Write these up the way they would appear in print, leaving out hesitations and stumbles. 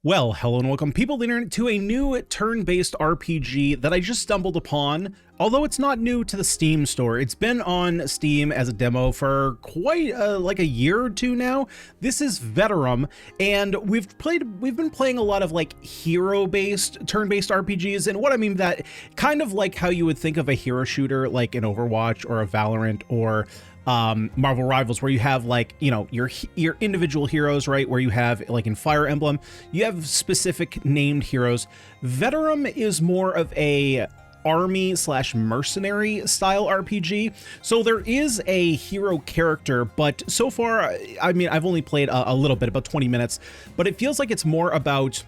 Well, hello and welcome people of the internet to a new turn-based RPG that I just stumbled upon. Although it's not new to the Steam store, it's been on Steam as a demo for quite like a year or two now. This is Veterum, and we've been playing a lot of like hero-based turn-based RPGs, and what I mean by that, kind of like how you would think of a hero shooter like an Overwatch or a Valorant or Marvel Rivals, where you have like, you know, your individual heroes, right? Where you have like in Fire Emblem, you have specific named heroes. Veterum is more of a army/mercenary style RPG. So there is a hero character, but so far, I mean, I've only played a little bit, about 20 minutes, but it feels like it's more about,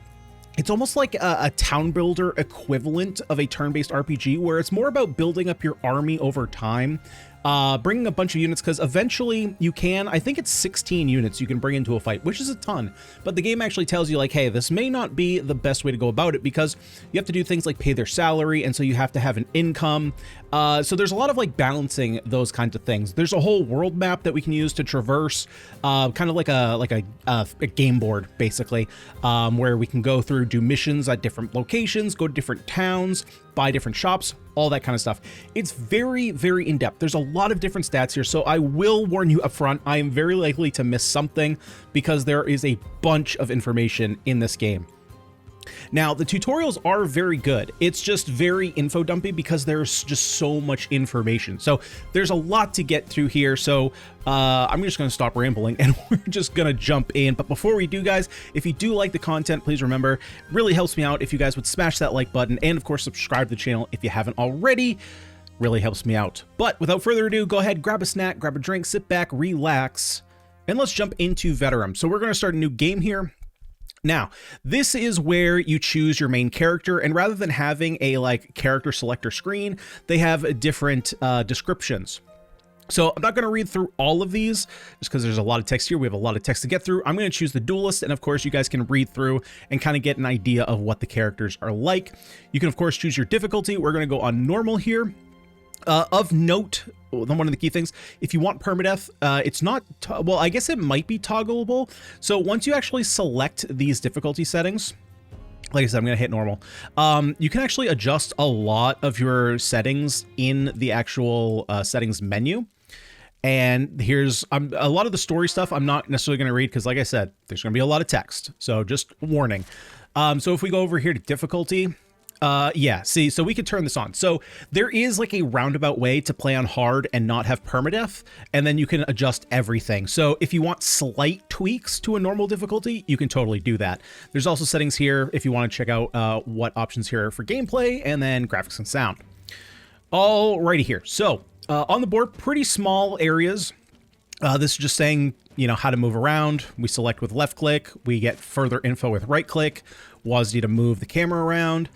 it's almost like a town builder equivalent of a turn-based RPG, where it's more about building up your army over time, bringing a bunch of units, because eventually you can, I think it's 16 units you can bring into a fight, which is a ton, but the game actually tells you like, hey, this may not be the best way to go about it, because you have to do things like pay their salary, and so you have to have an income. So there's a lot of like balancing those kinds of things. There's a whole world map that we can use to traverse, kind of like a game board, basically, where we can go through, do missions at different locations, go to different towns, buy different shops, all that kind of stuff. It's very, very in-depth. There's a lot of different stats here, so I will warn you up front, I am very likely to miss something because there is a bunch of information in this game. Now, the tutorials are very good. It's just very info dumpy because there's just so much information. So there's a lot to get through here. So I'm just going to stop rambling and we're just going to jump in. But before we do, guys, if you do like the content, please remember, it really helps me out if you guys would smash that like button and of course, subscribe to the channel if you haven't already. Really helps me out. But without further ado, go ahead, grab a snack, grab a drink, sit back, relax, and let's jump into Veterum. So we're going to start a new game here. Now, this is where you choose your main character, and rather than having a like character selector screen, they have different descriptions. So I'm not going to read through all of these just because there's a lot of text here. We have a lot of text to get through. I'm going to choose the duelist, and of course you guys can read through and kind of get an idea of what the characters are like. You can of course choose your difficulty. We're going to go on normal here. Of note, one of the key things, if you want permadeath, it's not, well, I guess it might be toggleable. So once you actually select these difficulty settings, like I said, I'm going to hit normal. You can actually adjust a lot of your settings in the actual settings menu. And here's a lot of the story stuff I'm not necessarily going to read because, like I said, there's going to be a lot of text. So just warning. So if we go over here to difficulty, yeah, see, so we could turn this on. So there is like a roundabout way to play on hard and not have permadeath, and then you can adjust everything. So if you want slight tweaks to a normal difficulty, you can totally do that. There's also settings here if you want to check out what options here are for gameplay, and then graphics and sound. Alrighty here. So on the board, pretty small areas. This is just saying, you know, how to move around. We select with left click. We get further info with right click. WASD to move the camera around.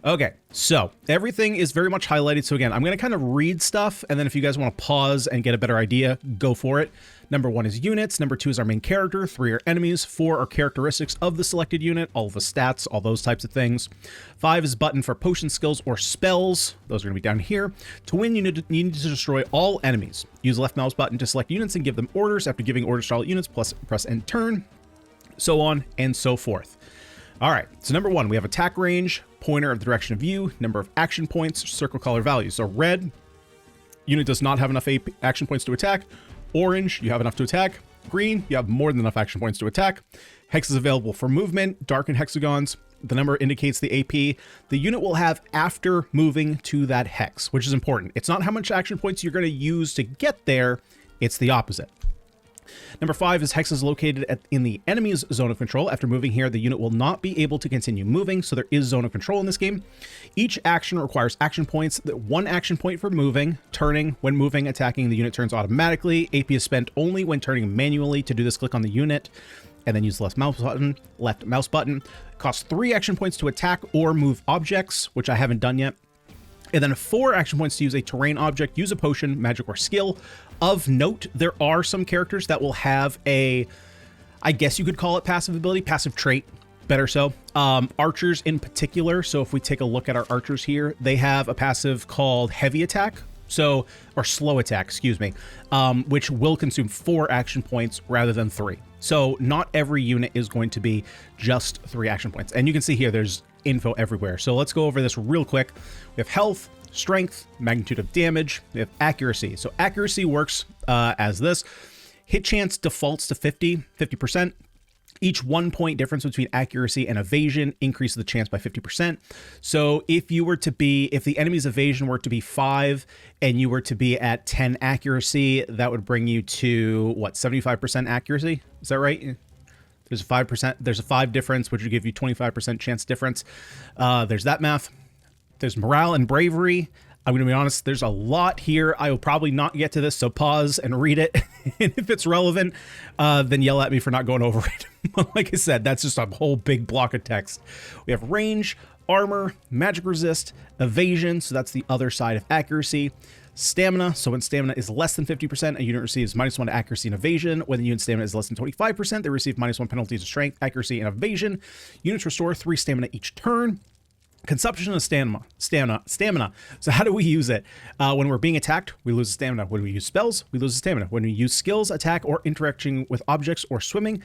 Okay, so everything is very much highlighted. So again, I'm going to kind of read stuff, and then if you guys want to pause and get a better idea, go for it. Number 1 is units. Number 2 is our main character. 3 are enemies. 4 are characteristics of the selected unit, all the stats, all those types of things. 5 is button for potion skills or spells. Those are going to be down here. To win, you need to destroy all enemies. Use the left mouse button to select units and give them orders. After giving orders to all units, press end turn, so on and so forth. All right, so number 1, we have attack range, pointer of the direction of view, number of action points, circle color values. So red, unit does not have enough action points to attack. Orange, you have enough to attack. Green, you have more than enough action points to attack. Hex is available for movement. Darkened hexagons, the number indicates the AP the unit will have after moving to that hex, which is important. It's not how much action points you're going to use to get there, it's the opposite. Number 5 is hex is located in the enemy's zone of control. After moving here, the unit will not be able to continue moving, so there is zone of control in this game. Each action requires action points. 1 action point for moving, turning. When moving, attacking, the unit turns automatically. AP is spent only when turning manually. To do this, click on the unit and then use the left mouse button. Costs 3 action points to attack or move objects, which I haven't done yet. And then 4 action points to use a terrain object, use a potion, magic, or skill. Of note, there are some characters that will have a, I guess you could call it passive ability, passive trait, better so. Archers in particular. So if we take a look at our archers here, they have a passive called heavy attack. Or slow attack, excuse me, which will consume 4 action points rather than 3. So not every unit is going to be just 3 action points. And you can see here, there's info everywhere. So let's go over this real quick. We have health, strength, magnitude of damage. We have accuracy. So accuracy works as this. Hit chance defaults to 50%. Each 1 point difference between accuracy and evasion increases the chance by 50%. So if the enemy's evasion were to be 5 and you were to be at 10 accuracy, that would bring you to what, 75% accuracy? Is that right? There's a 5%, there's a 5 difference, which would give you 25% chance difference. There's that math. There's morale and bravery. I'm going to be honest, there's a lot here. I will probably not get to this, so pause and read it. And if it's relevant, then yell at me for not going over it. But like I said, that's just a whole big block of text. We have range, armor, magic resist, evasion, so that's the other side of accuracy. Stamina, so when stamina is less than 50%, a unit receives -1 to accuracy and evasion. When the unit's stamina is less than 25%, they receive -1 penalties to strength, accuracy, and evasion. Units restore 3 stamina each turn. Consumption of stamina. So how do we use it? When we're being attacked, we lose stamina. When we use spells, we lose stamina. When we use skills, attack, or interacting with objects or swimming,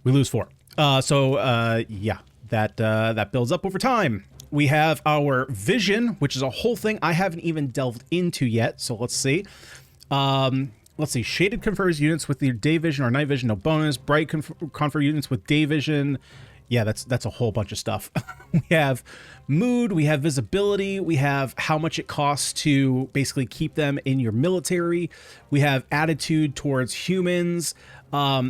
we lose 4. Yeah, that builds up over time. We have our vision, which is a whole thing I haven't even delved into yet. So let's see. Shaded confers units with either day vision or night vision, no bonus. Bright confer units with day vision. Yeah, that's a whole bunch of stuff. We have mood, we have visibility, we have how much it costs to basically keep them in your military. We have attitude towards humans.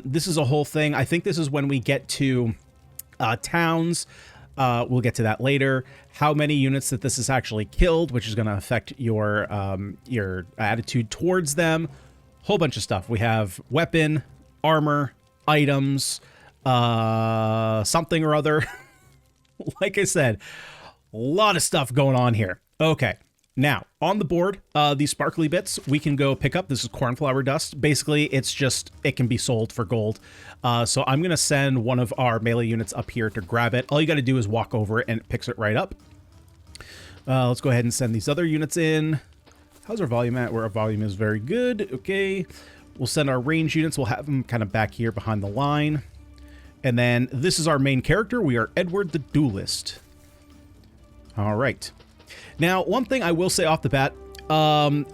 This is a whole thing. I think this is when we get to towns. We'll get to that later. How many units that this is actually killed, which is going to affect your attitude towards them. Whole bunch of stuff. We have weapon, armor, items, something or other. Like I said, a lot of stuff going on here. Okay, now on the board, these sparkly bits we can go pick up. This is cornflower dust. Basically, it can be sold for gold. So I'm gonna send one of our melee units up here to grab it. All you got to do is walk over it and it picks it right up. Let's go ahead and send these other units in. How's our volume at? Where our volume is very good. Okay, we'll send our range units. We'll have them kind of back here behind the line. And then this is our main character. We are Edward the Duelist. All right. Now, one thing I will say off the bat,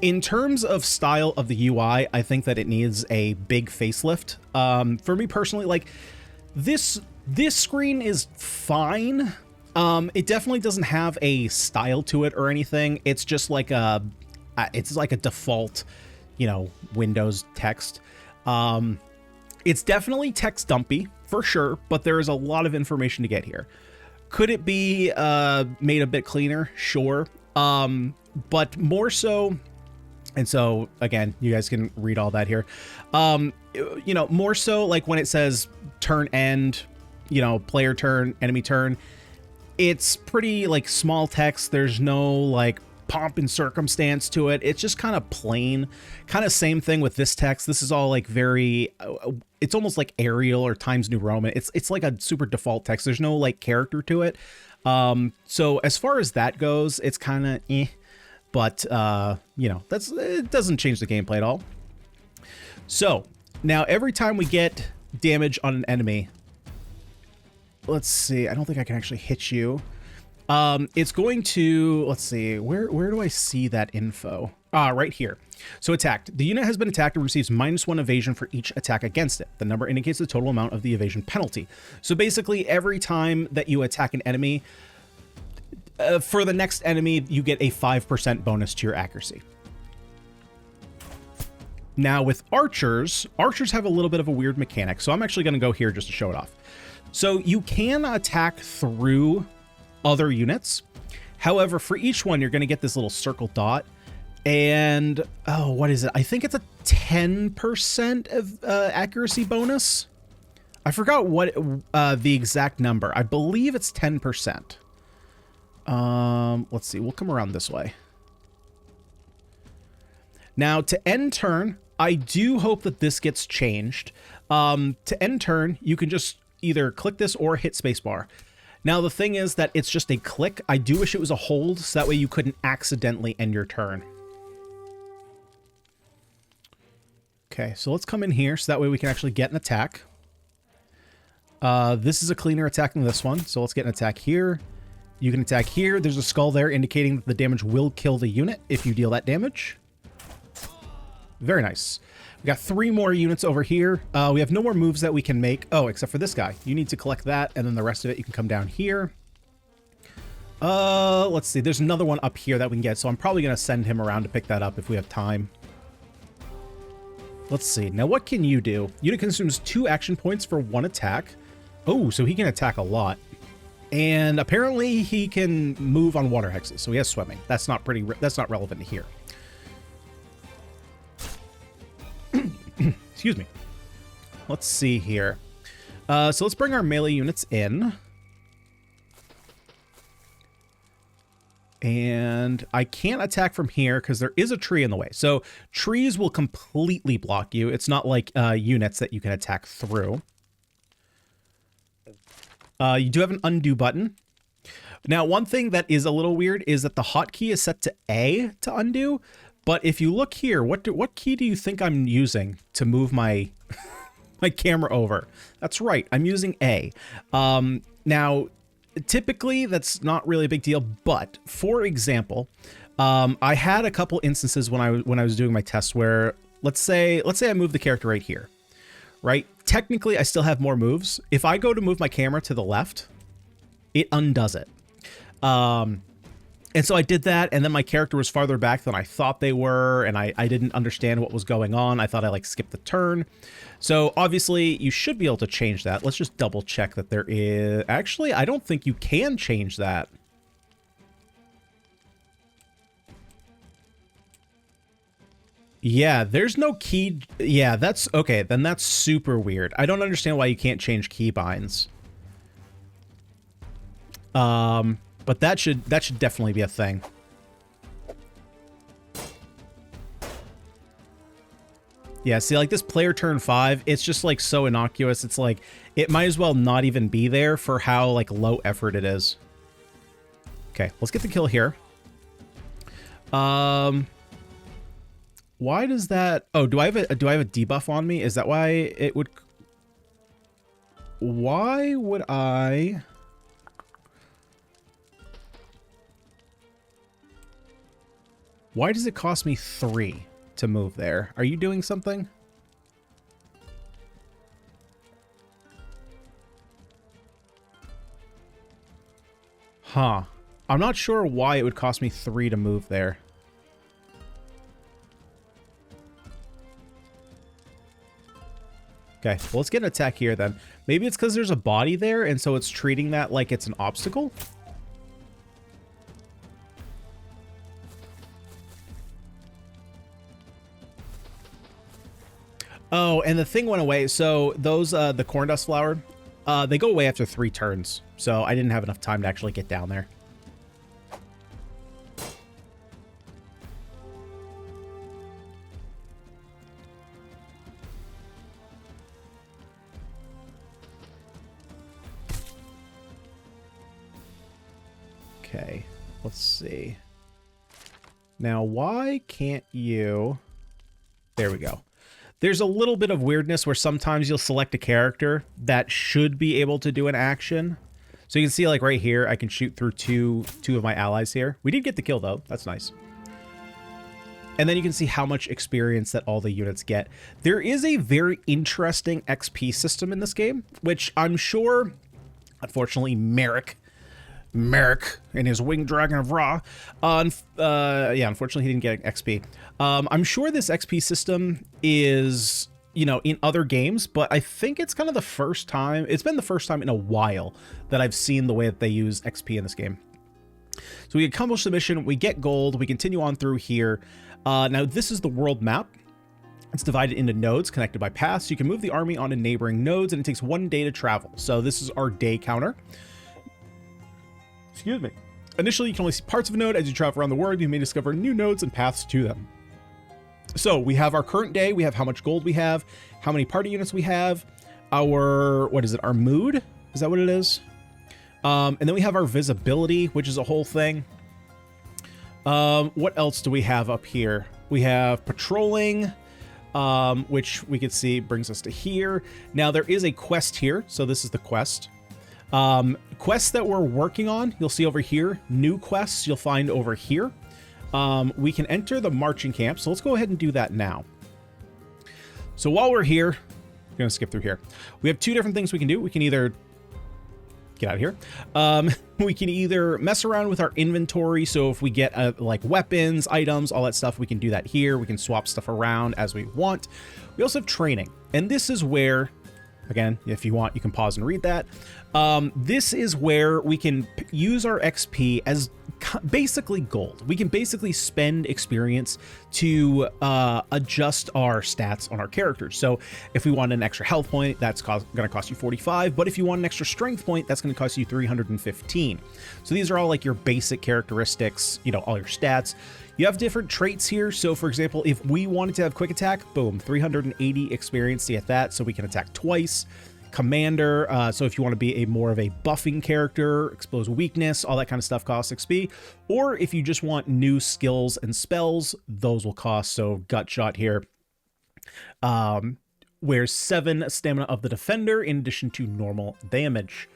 in terms of style of the UI, I think that it needs a big facelift. For me personally, like this screen is fine. It definitely doesn't have a style to it or anything. It's just like a default, Windows text. It's definitely text dumpy for sure, but there is a lot of information to get here. Could it be made a bit cleaner? Sure. But more so, and so again, you guys can read all that here. More so like when it says turn end, player turn, enemy turn, it's pretty like small text. There's no like pomp and circumstance to it. It's just kind of plain. Kind of same thing with this text. This is all like very it's almost like Arial or Times New Roman. It's like a super default text. There's no like character to it. So as far as that goes, it's kind of but it doesn't change the gameplay at all. So now every time we get damage on an enemy, let's see, I don't think I can actually hit you. It's going to, let's see, where do I see that info? Right here. So attacked. The unit has been attacked and receives -1 evasion for each attack against it. The number indicates the total amount of the evasion penalty. So basically every time that you attack an enemy, for the next enemy, you get a 5% bonus to your accuracy. Now with archers have a little bit of a weird mechanic. So I'm actually going to go here just to show it off. So you can attack through other units. However, for each one, you're going to get this little circle dot. And, what is it? I think it's a 10% of accuracy bonus. I forgot what the exact number. I believe it's 10%. Let's see. We'll come around this way. Now, to end turn, I do hope that this gets changed. To end turn, you can just either click this or hit spacebar. Now, the thing is that it's just a click. I do wish it was a hold, so that way you couldn't accidentally end your turn. Okay, so let's come in here, so that way we can actually get an attack. This is a cleaner attacking this one, so let's get an attack here. You can attack here. There's a skull there indicating that the damage will kill the unit if you deal that damage. Very nice. We got 3 more units over here. We have no more moves that we can make. Oh, except for this guy. You need to collect that, and then the rest of it you can come down here. Let's see. There's another one up here that we can get, so I'm probably going to send him around to pick that up if we have time. Let's see. Now, what can you do? Unit consumes 2 action points for 1 attack. Oh, so he can attack a lot. And apparently he can move on water hexes, so he has swimming. That's not relevant here. Excuse me. Let's see here. So let's bring our melee units in. And I can't attack from here because there is a tree in the way. So trees will completely block you. It's not like units that you can attack through. You do have an undo button. Now, one thing that is a little weird is that the hotkey is set to A to undo. But if you look here, what key do you think I'm using to move my my camera over? That's right, I'm using A. Now, typically that's not really a big deal. But for example, I had a couple instances when I was doing my test where let's say I move the character right here. Right? Technically, I still have more moves. If I go to move my camera to the left, it undoes it. And so I did that, and then my character was farther back than I thought they were, and I didn't understand what was going on. I thought I, skipped the turn. So, obviously, you should be able to change that. Let's just double-check that there is... Actually, I don't think you can change that. Yeah, there's no key... Yeah, that's... Okay, then that's super weird. I don't understand why you can't change keybinds. But that should definitely be a thing. Yeah, see, this player turn 5, it's just, so innocuous. It's it might as well not even be there for how, low effort it is. Okay, let's get the kill here. Why does that... Oh, do I have a debuff on me? Is that why it would... Why would I... Why does it cost me 3 to move there? Are you doing something? Huh. I'm not sure why it would cost me 3 to move there. Okay, well, let's get an attack here then. Maybe it's because there's a body there, and so it's treating that like it's an obstacle? Oh, and the thing went away. So those, the corn dust flower, they go away after 3 turns. So I didn't have enough time to actually get down there. Okay, let's see. Now, why can't you... There we go. There's a little bit of weirdness where sometimes you'll select a character that should be able to do an action. So you can see, right here, I can shoot through two of my allies here. We did get the kill, though. That's nice. And then you can see how much experience that all the units get. There is a very interesting XP system in this game, which I'm sure, unfortunately, Merrick and his winged dragon of Ra. Yeah, unfortunately, he didn't get an XP. I'm sure this XP system is, in other games, but I think it's kind of the first time. It's been the first time in a while that I've seen the way that they use XP in this game. So we accomplish the mission, we get gold, we continue on through here. Now, this is the world map. It's divided into nodes connected by paths. You can move the army onto neighboring nodes, and it takes 1 day to travel. So this is our day counter. Excuse me. Initially, you can only see parts of a node. As you travel around the world, you may discover new nodes and paths to them. So we have our current day. We have how much gold we have, how many party units we have, our, what is it, our mood? Is that what it is? And then we have our visibility, which is a whole thing. What else do we have up here? We have patrolling. which we can see brings us to here. Now there is a quest here, so this is the quest. Quests that we're working on, you'll see over here. New quests you'll find over here. We can enter the marching camp, so let's go ahead and do that now. So while we're here, I'm gonna skip through here. We have two different things we can do. We can either get out of here. We can either mess around with our inventory. So if we get like weapons, items, all that stuff, we can do that here. We can swap stuff around as we want. We also have training. And this is where, again, if you want, you can pause and read that. This is where we can use our XP as basically gold. We can basically spend experience to adjust our stats on our characters. So if we want an extra health point, that's going to cost you 45. But if you want an extra strength point, that's going to cost you 315. So these are all like your basic characteristics, you know, all your stats. You have different traits here. So for example, if we wanted to have quick attack, boom, 380 experience to get that. So we can attack twice. Commander, so if you want to be a more of a buffing character, expose weakness, all that kind of stuff costs XP. Or if you just want new skills and spells, those will cost. So gut shot here, wears 7 stamina of the defender in addition to normal damage.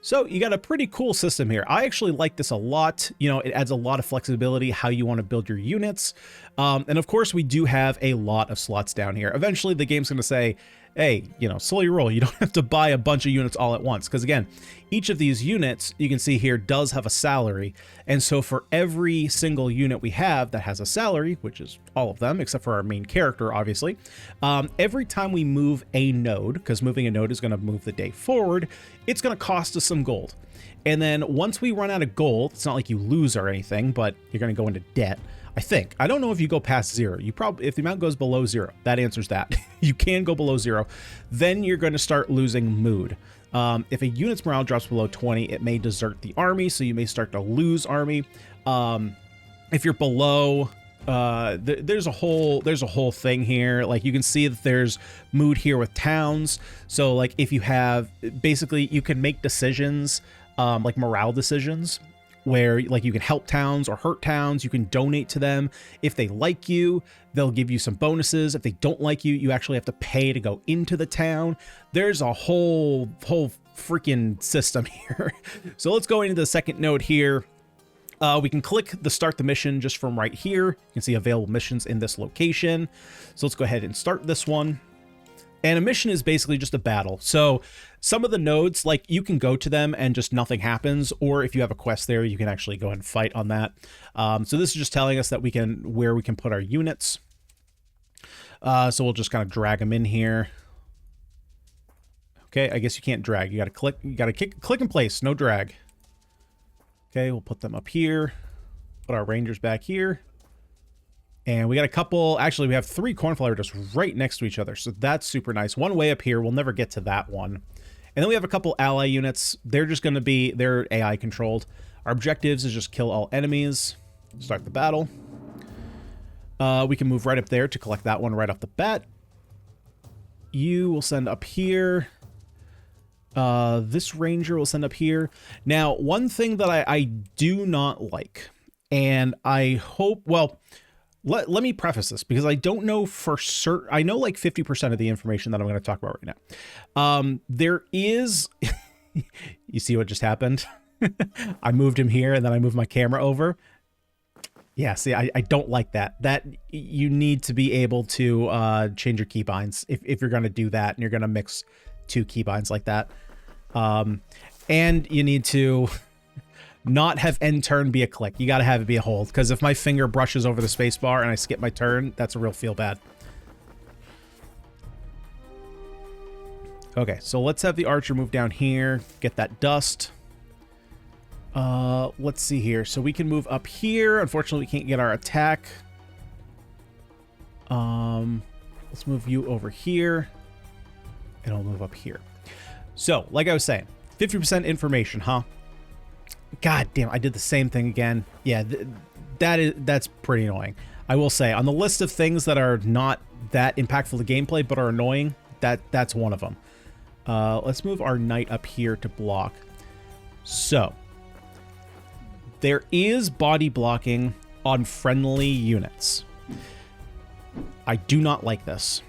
So you got a pretty cool system here. I actually like this a lot. You know, it adds a lot of flexibility how you want to build your units. And of course, we do have a lot of slots down here. Eventually, the game's going to say, hey, you know, slow your roll. You don't have to buy a bunch of units all at once. Because again, each of these units, you can see here, does have a salary. And so for every single unit we have that has a salary, which is all of them, except for our main character, obviously, every time we move a node, because moving a node is going to move the day forward, it's going to cost us some gold. And then once we run out of gold, it's not like you lose or anything, but you're going to go into debt. I think. I don't know if you go past 0. You probably, if the amount goes below 0, that answers that. You can go below 0. Then you're going to start losing mood. If a unit's morale drops below 20, it may desert the army, so you may start to lose army. If you're below, there's a whole thing here. Like you can see that there's mood here with towns. So like if you have, basically you can make decisions, like morale decisions, where like you can help towns or hurt towns. You can donate to them. If they like you, they'll give you some bonuses. If they don't like you, you actually have to pay to go into the town. There's a whole freaking system here. So let's go into the second node here. We can click the start the mission just from right here. You can see available missions in this location. So let's go ahead and start this one. And a mission is basically just a battle. So some of the nodes, like you can go to them and just nothing happens. Or if you have a quest there, you can actually go ahead and fight on that. So this is just telling us that where we can put our units. So we'll just kind of drag them in here. Okay, I guess you can't drag. You got to click. You got to click in place. No drag. Okay, we'll put them up here. Put our rangers back here. And we got a couple, actually we have 3 cornflower just right next to each other. So that's super nice. One way up here, we'll never get to that one. And then we have a couple ally units. They're just going to be, they're AI controlled. Our objectives is just kill all enemies. Start the battle. We can move right up there to collect that one right off the bat. You will send up here. This ranger will send up here. Now, one thing that I do not like, and I hope, well, let me preface this because I don't know for certain. I know like 50% of the information that I'm going to talk about right now. There is, you see what just happened? I moved him here and then I moved my camera over. Yeah, see, I don't like that. That you need to be able to change your keybinds if you're going to do that and you're going to mix 2 keybinds like that. And you need to not have end turn be a click. You got to have it be a hold, because if my finger brushes over the space bar and I skip my turn, that's a real feel bad. Okay, so let's have the archer move down here, get that dust. Let's see here. So we can move up here. Unfortunately, we can't get our attack. Let's move you over here, and I'll move up here. So, like I was saying, 50% information, huh? God damn, I did the same thing again. Yeah, that's pretty annoying. I will say, on the list of things that are not that impactful to gameplay but are annoying, that's one of them. Let's move our knight up here to block. So, there is body blocking on friendly units. I do not like this.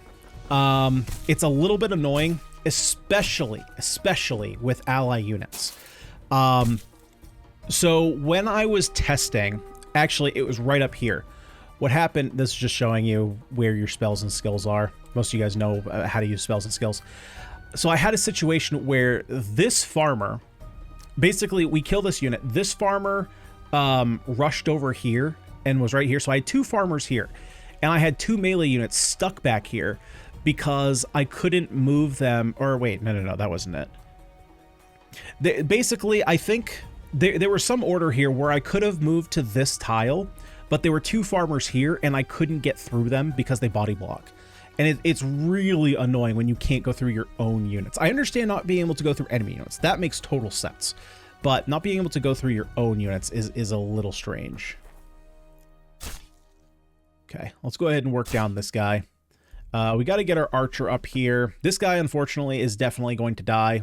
It's a little bit annoying, especially with ally units. So when I was testing, actually, it was right up here. What happened, this is just showing you where your spells and skills are. Most of you guys know how to use spells and skills. So I had a situation where this farmer, basically we kill this unit. This farmer rushed over here and was right here. So I had 2 farmers here, and I had 2 melee units stuck back here because I couldn't move them. Or wait, no, that wasn't it. Basically, I think there was some order here where I could have moved to this tile, but there were 2 farmers here and I couldn't get through them because they body block. And it's really annoying when you can't go through your own units. I understand not being able to go through enemy units. That makes total sense. But not being able to go through your own units is a little strange. Okay, let's go ahead and work down this guy. We got to get our archer up here. This guy, unfortunately, is definitely going to die.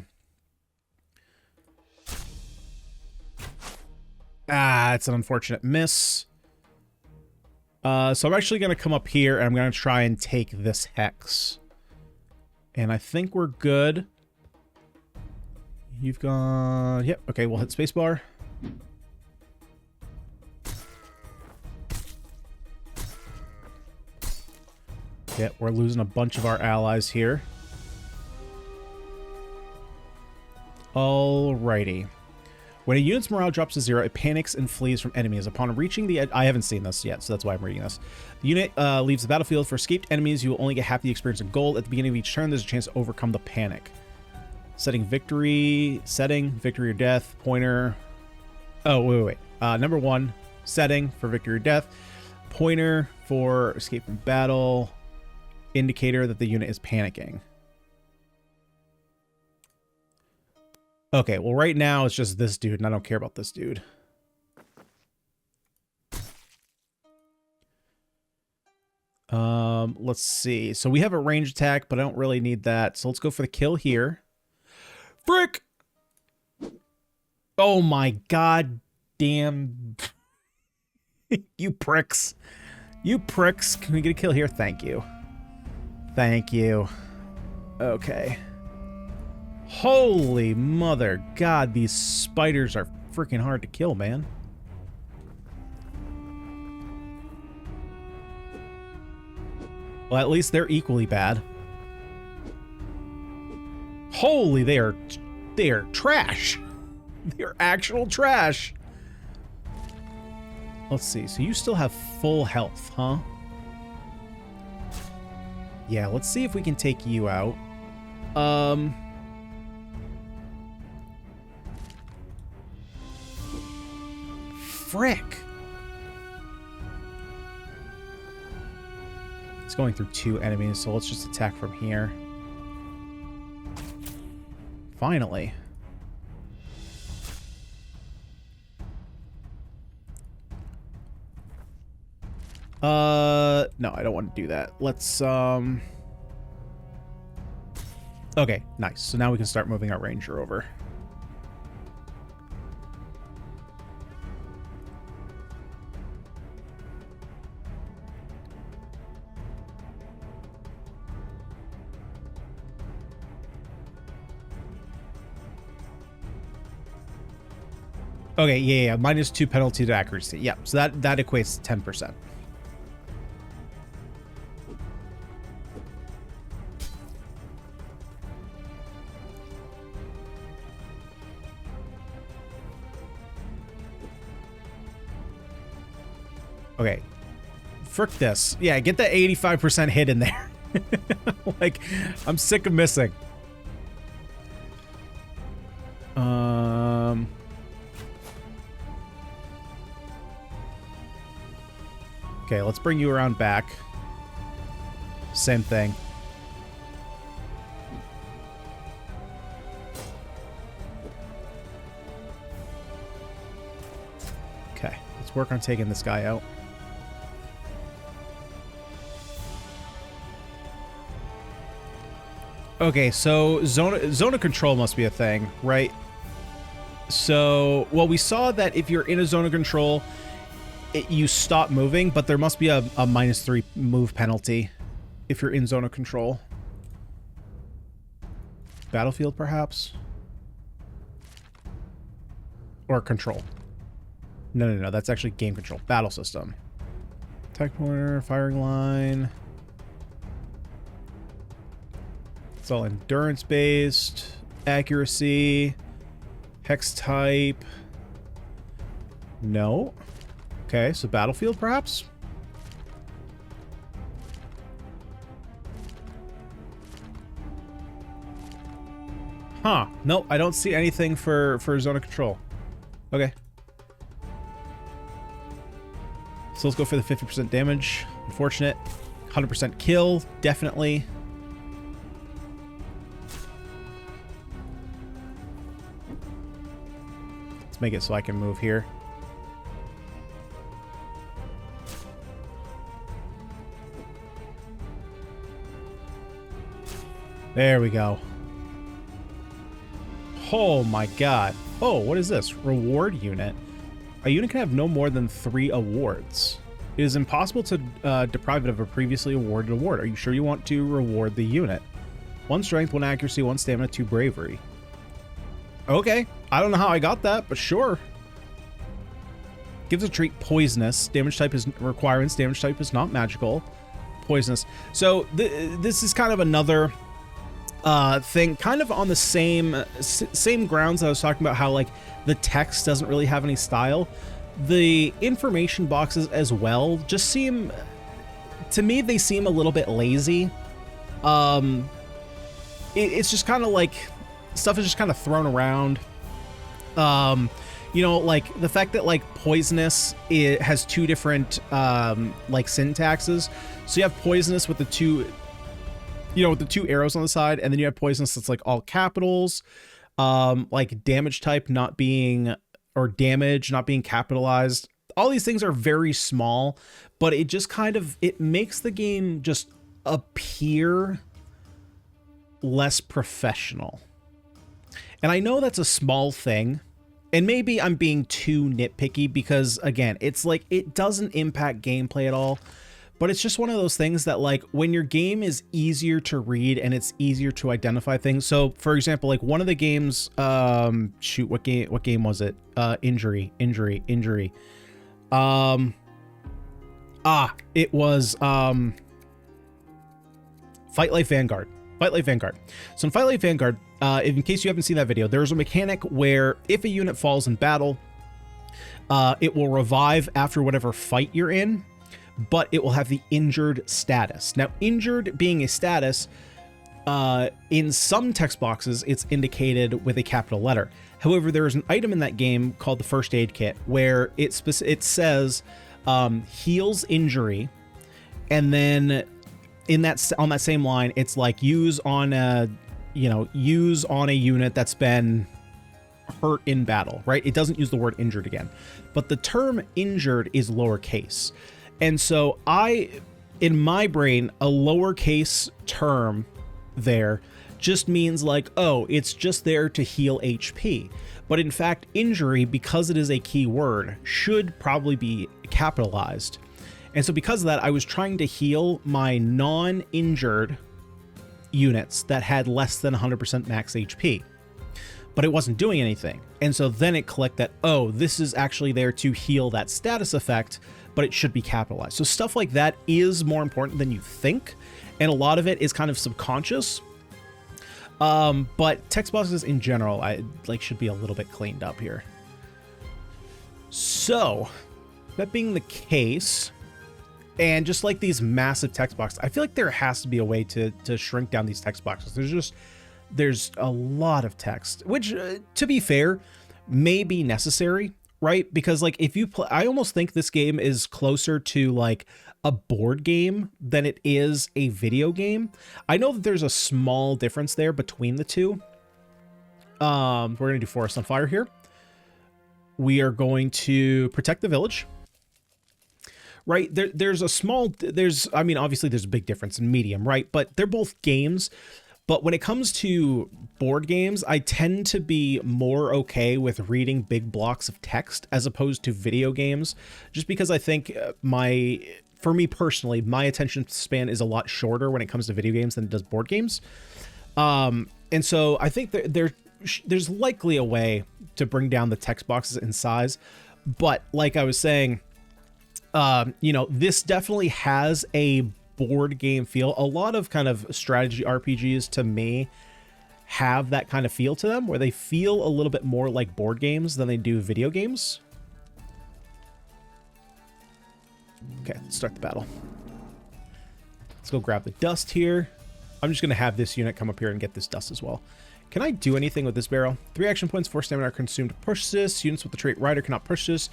Ah, it's an unfortunate miss. So I'm actually going to come up here, and I'm going to try and take this hex. And I think we're good. You've gone... Yep, okay, we'll hit spacebar. Yeah, we're losing a bunch of our allies here. Alrighty. When a unit's morale drops to 0, it panics and flees from enemies. Upon reaching the edge... I haven't seen this yet, so that's why I'm reading this. The unit leaves the battlefield. For escaped enemies, you will only get half the experience in gold. At the beginning of each turn, there's a chance to overcome the panic. Setting victory... Setting, victory or death, pointer... Oh, wait. Number 1, setting for victory or death. Pointer for escape from battle. Indicator that the unit is panicking. Okay, well, right now it's just this dude, and I don't care about this dude. Let's see. So we have a range attack, but I don't really need that. So let's go for the kill here. Frick! Oh my god damn. You pricks. You pricks. Can we get a kill here? Thank you. Thank you. Okay. Holy mother god, these spiders are freaking hard to kill, man. Well, at least they're equally bad. Holy, they are trash. They're actual trash. Let's see. So you still have full health, huh? Yeah, let's see if we can take you out. Frick. It's going through 2 enemies, so let's just attack from here. Finally. No, I don't want to do that. Let's, okay, nice. So now we can start moving our ranger over. Okay, yeah, -2 penalty to accuracy. Yep, so that equates to 10%. Okay. Frick this. Yeah, get the 85% hit in there. Like, I'm sick of missing. Okay, let's bring you around back. Same thing. Okay, let's work on taking this guy out. Okay, so zone of control must be a thing, right? So, well, we saw that if you're in a zone of control, you stop moving, but there must be a -3 move penalty if you're in zone of control. Battlefield, perhaps? Or control. No, that's actually game control. Battle system. Attack pointer, firing line. It's all endurance based. Accuracy. Hex type. No. Okay, so Battlefield, perhaps? Huh. No, I don't see anything for zone of control. Okay. So let's go for the 50% damage. Unfortunate. 100% kill, definitely. Let's make it so I can move here. There we go. Oh my god. Oh, what is this? Reward unit. A unit can have no more than 3 awards. It is impossible to deprive it of a previously awarded award. Are you sure you want to reward the unit? 1 strength, 1 accuracy, 1 stamina, 2 bravery. Okay. I don't know how I got that, but sure. Gives a trait poisonous. Damage type is requirements. Damage type is not magical. Poisonous. So this is kind of another thing, kind of on the same grounds I was talking about, how like the text doesn't really have any style. The information boxes as well just seem, to me, they seem a little bit lazy. It's just kind of like stuff is just kind of thrown around. You know, like the fact that like poisonous, it has 2 different like syntaxes. So you have poisonous with the 2, you know, with the 2 arrows on the side, and then you have poisonous that's like all capitals, like damage type not being, or damage not being capitalized. All these things are very small, but it just kind of, it makes the game just appear less professional. And I know that's a small thing, and maybe I'm being too nitpicky because, again, it's like, it doesn't impact gameplay at all. But it's just one of those things that, like, when your game is easier to read and it's easier to identify things. So, for example, like one of the games, shoot, what game was it? Injury. It was Fight Life Vanguard. So in Fight Life Vanguard, in case you haven't seen that video, there's a mechanic where if a unit falls in battle, it will revive after whatever fight you're in, but it will have the injured status. Now, injured being a status, in some text boxes, it's indicated with a capital letter. However, there is an item in that game called the First Aid Kit where it says heals injury, and then in that, on that same line, it's like use on a unit that's been hurt in battle, right? It doesn't use the word injured again, but the term injured is lowercase. And so in my brain, a lowercase term there just means like, oh, it's just there to heal HP. But in fact, injury, because it is a key word, should probably be capitalized. And so because of that, I was trying to heal my non-injured units that had less than 100% max HP, but it wasn't doing anything. And so then it clicked that, oh, this is actually there to heal that status effect, but it should be capitalized. So stuff like that is more important than you think, and a lot of it is kind of subconscious. But text boxes in general, should be a little bit cleaned up here. So that being the case, and just like these massive text boxes, I feel like there has to be a way to shrink down these text boxes. There's a lot of text, which, to be fair, may be necessary, right? Because like if you play, I almost think this game is closer to like a board game than it is a video game. I know that there's a small difference there between the two. We're going to do Forest on Fire here. We are going to protect the village. Right, obviously there's a big difference in medium, right? But they're both games. But when it comes to board games, I tend to be more okay with reading big blocks of text as opposed to video games, just because I think for me personally, my attention span is a lot shorter when it comes to video games than it does board games. And so I think that there's likely a way to bring down the text boxes in size. But like I was saying, you know, this definitely has a board game feel. A lot of kind of strategy RPGs to me have that kind of feel to them, where they feel a little bit more like board games than they do video games. Okay, let's start the battle. Let's go grab the dust here. I'm just going to have this unit come up here and get this dust as well. Can I do anything with this barrel? 3 action points, 4 stamina are consumed to push this. Units with the trait Rider cannot push this.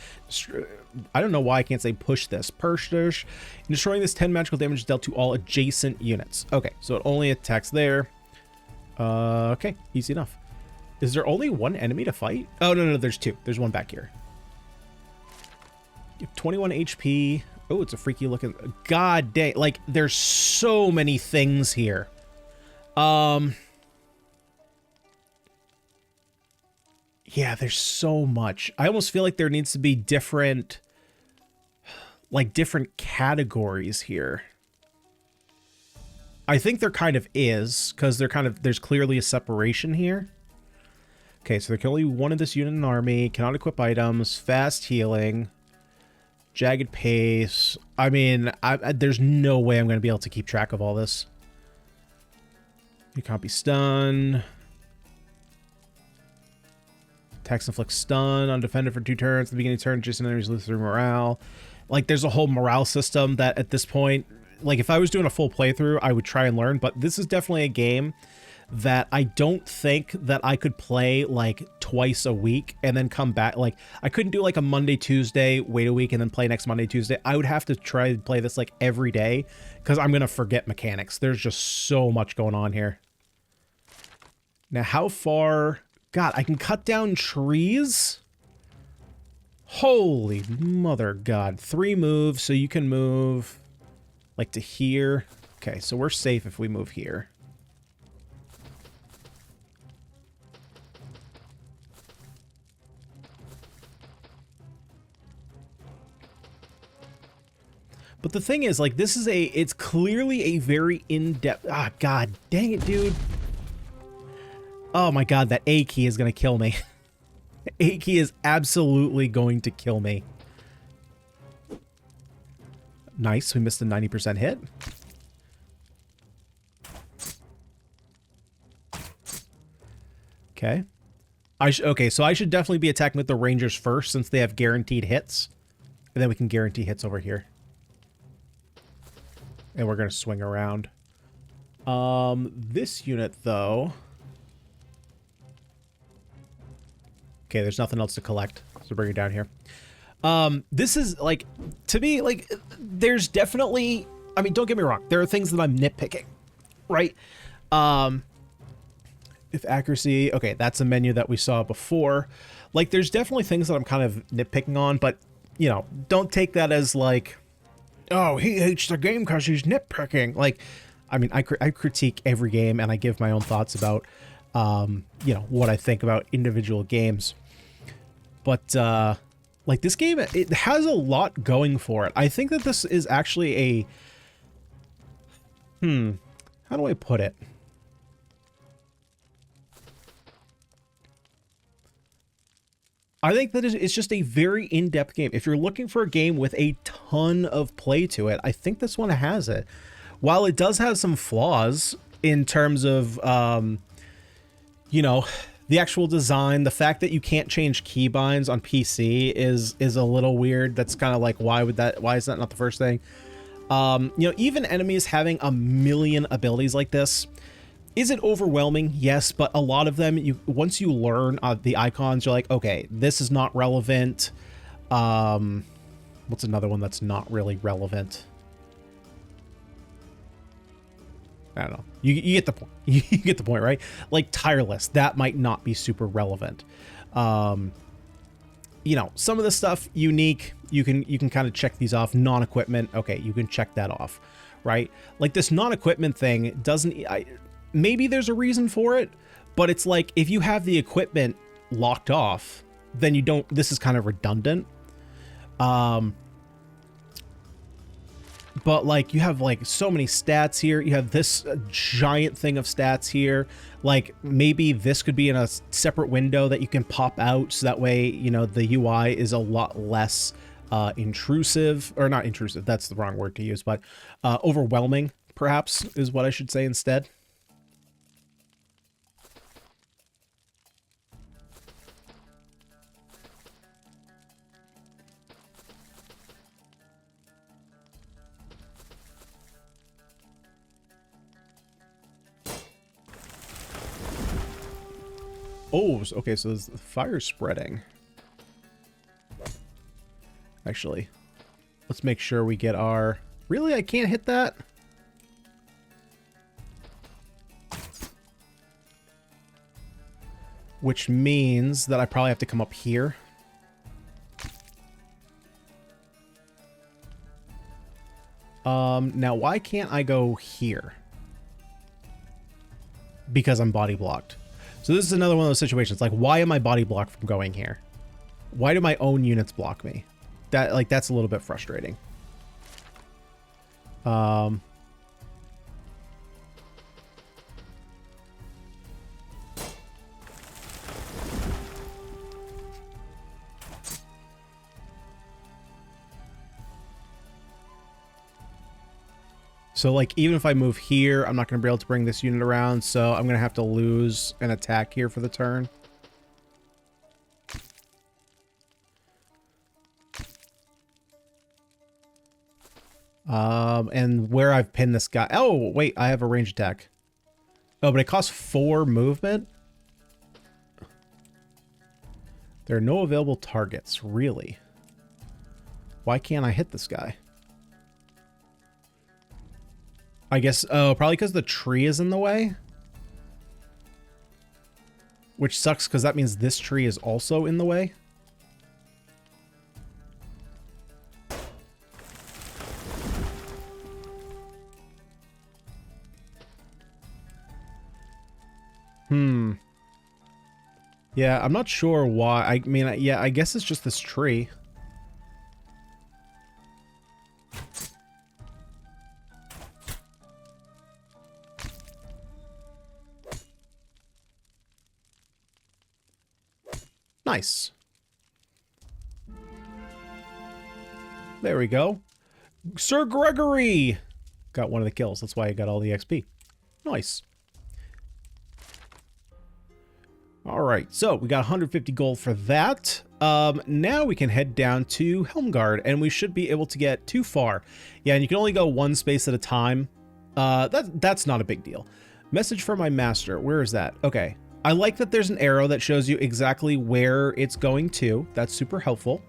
I don't know why I can't say push this. Push this. In destroying this, 10 magical damage is dealt to all adjacent units. Okay, so it only attacks there. Okay, easy enough. Is there only one enemy to fight? Oh, no, there's 2. There's one back here. You have 21 HP. Oh, it's a freaky looking... God dang. Like, there's so many things here. Yeah, there's so much. I almost feel like there needs to be different categories here. I think there kind of is, because there's clearly a separation here. Okay, so there can only be one of this unit in an army, cannot equip items, fast healing, jagged pace. I mean, there's no way I'm going to be able to keep track of all this. You can't be stunned. Attacks inflict stun on defender for 2 turns. At the beginning of the turn, just enemies lose 3 morale. Like, there's a whole morale system that at this point, like, if I was doing a full playthrough, I would try and learn. But this is definitely a game that I don't think that I could play, like, twice a week and then come back. Like, I couldn't do, like, a Monday, Tuesday, wait a week, and then play next Monday, Tuesday. I would have to try and play this, like, every day because I'm going to forget mechanics. There's just so much going on here. Now, how far... God, I can cut down trees? Holy mother God. 3 moves, so you can move, like, to here. Okay, so we're safe if we move here. But the thing is, like, this is it's clearly a very in-depth... Ah, God dang it, dude. Oh my God, that A key is going to kill me. A key is absolutely going to kill me. Nice, we missed a 90% hit. Okay. Okay, so I should definitely be attacking with the Rangers first since they have guaranteed hits. And then we can guarantee hits over here. And we're going to swing around. This unit, though... Okay, there's nothing else to collect, so bring it down here. This is, like, to me, like, there's definitely, I mean, don't get me wrong, there are things that I'm nitpicking, right? If accuracy, okay, that's a menu that we saw before. Like, there's definitely things that I'm kind of nitpicking on, but, you know, don't take that as, like, oh, he hates the game because he's nitpicking. Like, I mean, I critique every game, and I give my own thoughts about... you know, what I think about individual games. But, like, this game, it has a lot going for it. I think that this is actually a... How do I put it? I think that it's just a very in-depth game. If you're looking for a game with a ton of play to it, I think this one has it. While it does have some flaws in terms of... you know, the actual design, the fact that you can't change keybinds on PC is a little weird. That's kind of like, why is that not the first thing? You know, even enemies having a million abilities like this, is it overwhelming? Yes, but a lot of them, once you learn the icons, you're like, okay, this is not relevant. What's another one that's not really relevant? I don't know. You get the point. You get the point, right? Like tireless, that might not be super relevant. You know, some of the stuff unique, you can kind of check these off. Non-equipment, okay, you can check that off, right? Like this non-equipment thing doesn't. maybe there's a reason for it, but it's like if you have the equipment locked off, then you don't, this is kind of redundant. But like you have like so many stats here. You have this giant thing of stats here. Like maybe this could be in a separate window that you can pop out, so that way, you know, the UI is a lot less intrusive, or not intrusive, that's the wrong word to use, but overwhelming perhaps is what I should say instead. Oh, okay, so there's fire spreading. Actually, let's make sure we get our... Really? I can't hit that? Which means that I probably have to come up here. Now, why can't I go here? Because I'm body blocked. So this is another one of those situations. Like, why am I body blocked from going here? Why do my own units block me? That, like, that's a little bit frustrating. So, like, even if I move here, I'm not going to be able to bring this unit around, so I'm going to have to lose an attack here for the turn. And where I've pinned this guy... Oh, wait, I have a range attack. Oh, but it costs 4 movement? There are no available targets, really. Why can't I hit this guy? I guess, oh, probably because the tree is in the way. Which sucks because that means this tree is also in the way. Yeah, I'm not sure why. I mean, yeah, I guess it's just this tree. Nice. There we go. Sir Gregory got one of the kills. That's why I got all the XP. Nice. All right, so we got 150 gold for that. Now we can head down to Helmgard, and we should be able to get too far. Yeah, and you can only go one space at a time. That's not a big deal. Message from my master. Where is that? Okay. I like that there's an arrow that shows you exactly where it's going to. That's super helpful.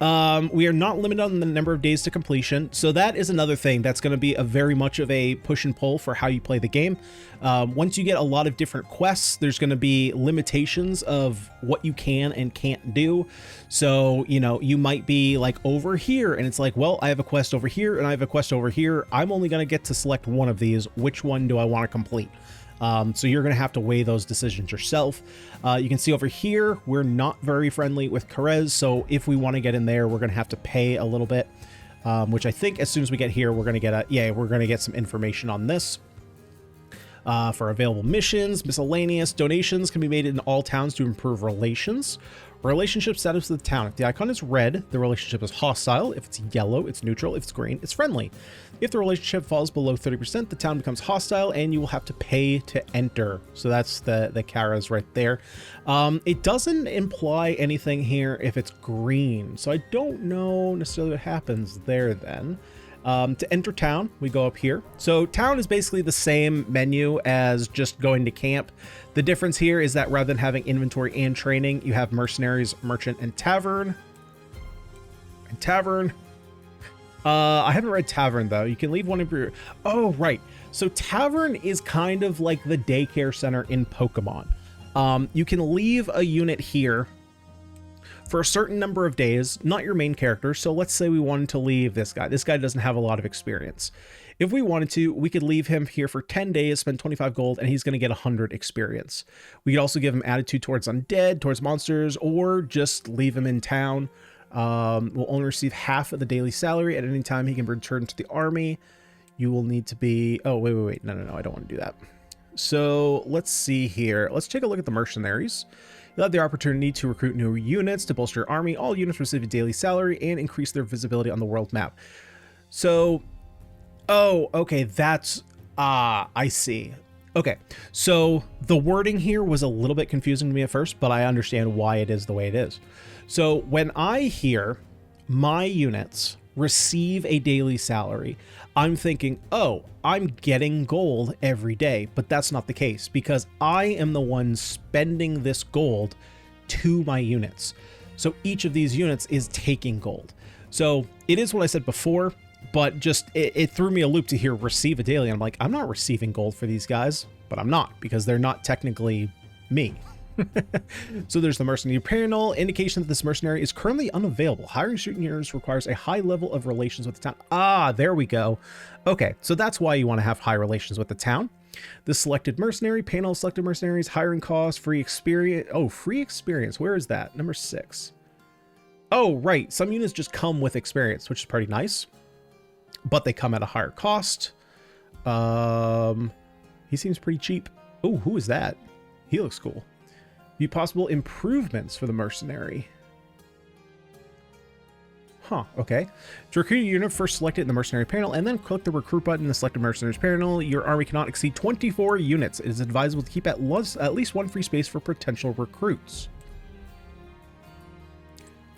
We are not limited on the number of days to completion, so that is another thing that's going to be a very much of a push and pull for how you play the game. Once you get a lot of different quests, there's going to be limitations of what you can and can't do. So, you know, you might be like over here and it's like, well, I have a quest over here and I have a quest over here. I'm only going to get to select one of these. Which one do I want to complete? So you're going to have to weigh those decisions yourself. You can see over here, we're not very friendly with Karez, so if we want to get in there, we're going to have to pay a little bit, which I think as soon as we get here, we're going to get we're going to get some information on this. For available missions, miscellaneous donations can be made in all towns to improve relations. Relationship status of the town. If the icon is red, the relationship is hostile. If it's yellow, it's neutral. If it's green, it's friendly. If the relationship falls below 30%, the town becomes hostile and you will have to pay to enter. So that's the Karas right there. It doesn't imply anything here if it's green. So I don't know necessarily what happens there then. To enter town, we go up here. So town is basically the same menu as just going to camp. The difference here is that rather than having inventory and training, you have mercenaries, merchant, and tavern. I haven't read tavern though. You can leave one in your... Oh, right. So tavern is kind of like the daycare center in Pokemon. You can leave a unit here for a certain number of days, not your main character. So let's say we wanted to leave this guy. This guy doesn't have a lot of experience. If we wanted to, we could leave him here for 10 days, spend 25 gold, and he's going to get 100 experience. We could also give him attitude towards undead, towards monsters, or just leave him in town. Will only receive half of the daily salary. At any time, he can return to the army. You will need to be... Oh, wait. No, I don't want to do that. So let's see here. Let's take a look at the mercenaries. You'll have the opportunity to recruit new units to bolster your army. All units receive a daily salary and increase their visibility on the world map. So... Oh, okay, that's... I see. Okay, so the wording here was a little bit confusing to me at first, but I understand why it is the way it is. So when I hear my units receive a daily salary, I'm thinking, oh, I'm getting gold every day, but that's not the case because I am the one spending this gold to my units. So each of these units is taking gold. So it is what I said before, but just it threw me a loop to hear receive a daily. And I'm like, I'm not receiving gold for these guys, but I'm not because they're not technically me. So there's the mercenary panel, indication that this mercenary is currently unavailable. Hiring students requires a high level of relations with the town. Ah, there we go. Okay, so that's why you want to have high relations with the town. The selected mercenary panel, selected mercenaries, hiring costs, free experience. Oh, free experience. Where is that? Number 6. Oh, right. Some units just come with experience, which is pretty nice, but they come at a higher cost. He seems pretty cheap. Oh, who is that? He looks cool. View possible improvements for the mercenary. Huh, okay. To recruit a unit, first select it in the mercenary panel and then click the recruit button in the selected mercenaries panel. Your army cannot exceed 24 units. It is advisable to keep at least one free space for potential recruits.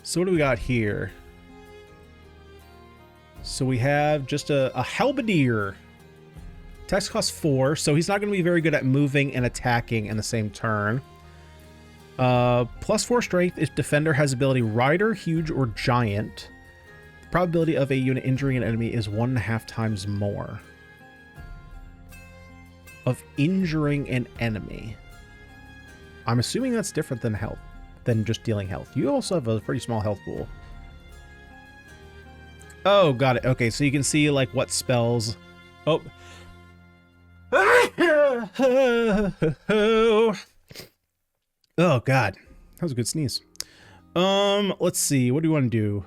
So what do we got here? So we have just a halberdier. Attacks cost 4, so he's not going to be very good at moving and attacking in the same turn. Plus 4 strength if defender has ability rider, huge, or giant. The probability of a unit injuring an enemy is 1.5 times more. Of injuring an enemy. I'm assuming that's different than health, than just dealing health. You also have a pretty small health pool. Oh, got it. Okay, so you can see like what spells. Oh. Oh god, that was a good sneeze. Let's see, what do we want to do?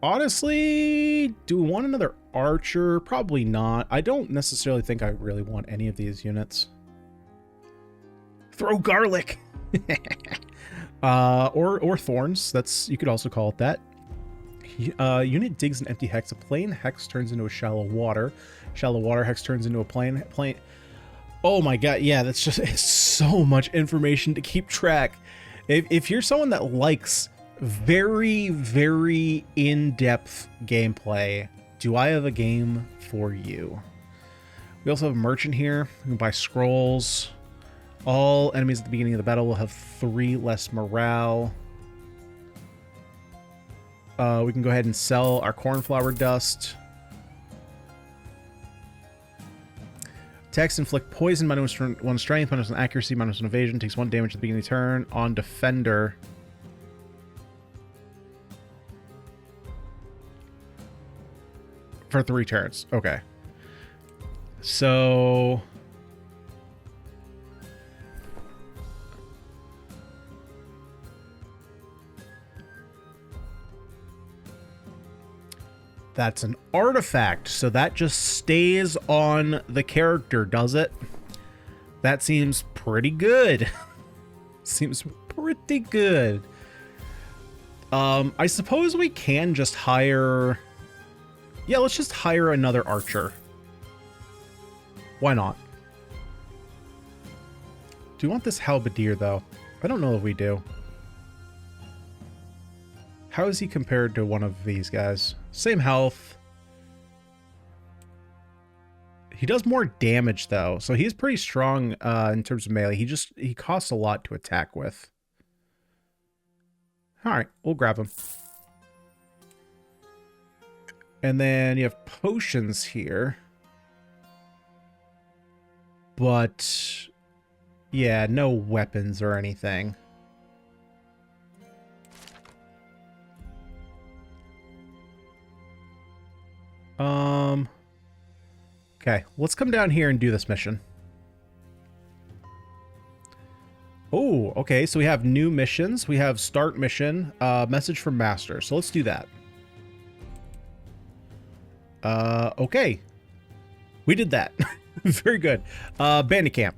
Honestly, do we want another archer? Probably not. I don't necessarily think I really want any of these units. Throw garlic. Or thorns. That's, you could also call it that. Unit digs an empty hex. A plain hex turns into a shallow water. Shallow water hex turns into a plain. Oh my god, yeah, that's just, it's so much information to keep track. If you're someone that likes very, very in-depth gameplay, do I have a game for you? We also have a merchant here. We can buy scrolls. All enemies at the beginning of the battle will have 3 less morale. We can go ahead and sell our cornflower dust. Attacks inflict poison, -1 strength, -1 accuracy, -1 evasion, takes 1 damage at the beginning of the turn. On defender. For 3 turns. Okay. So... That's an artifact, so that just stays on the character, does it? That seems pretty good. Seems pretty good. I suppose we can just hire... Yeah, let's just hire another archer. Why not? Do we want this halberdier, though? I don't know if we do. How is he compared to one of these guys? Same health. He does more damage, though, so he's pretty strong in terms of melee. He costs a lot to attack with. All right, we'll grab him. And then you have potions here. But, yeah, no weapons or anything. Okay, let's come down here and do this mission. Oh, okay, so we have new missions. We have start mission, message from master. So let's do that. Okay. We did that. Very good. Bandit camp.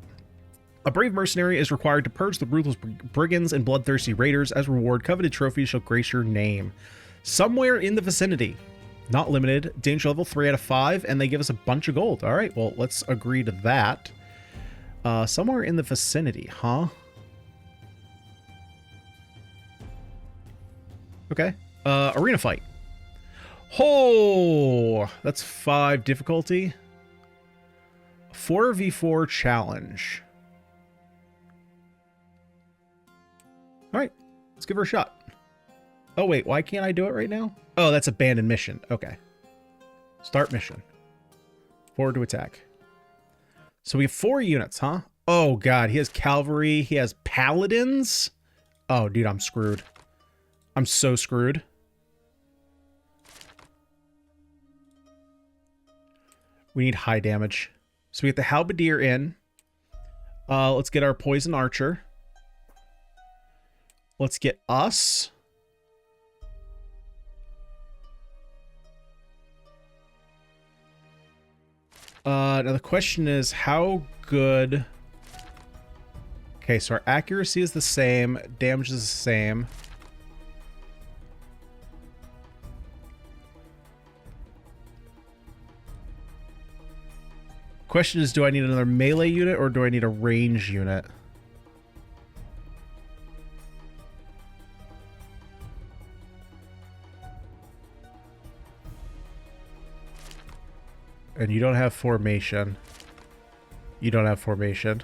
A brave mercenary is required to purge the ruthless brigands and bloodthirsty raiders. As reward, coveted trophies shall grace your name. Somewhere in the vicinity. Not limited. Danger level 3 out of 5, and they give us a bunch of gold. All right, well, let's agree to that. Somewhere in the vicinity, huh? Okay. Arena fight. Oh, that's 5 difficulty. 4v4 challenge. All right, let's give her a shot. Oh, wait, why can't I do it right now? Oh, that's abandoned mission. Okay. Start mission. Forward to attack. So we have 4 units, huh? Oh, God, he has cavalry. He has paladins. Oh, dude, I'm screwed. I'm so screwed. We need high damage. So we get the halberdier in. Let's get our poison archer. Let's get us. Now the question is, how good... Okay, so our accuracy is the same. Damage is the same. Question is, do I need another melee unit or do I need a range unit? And you don't have formation. You don't have formation.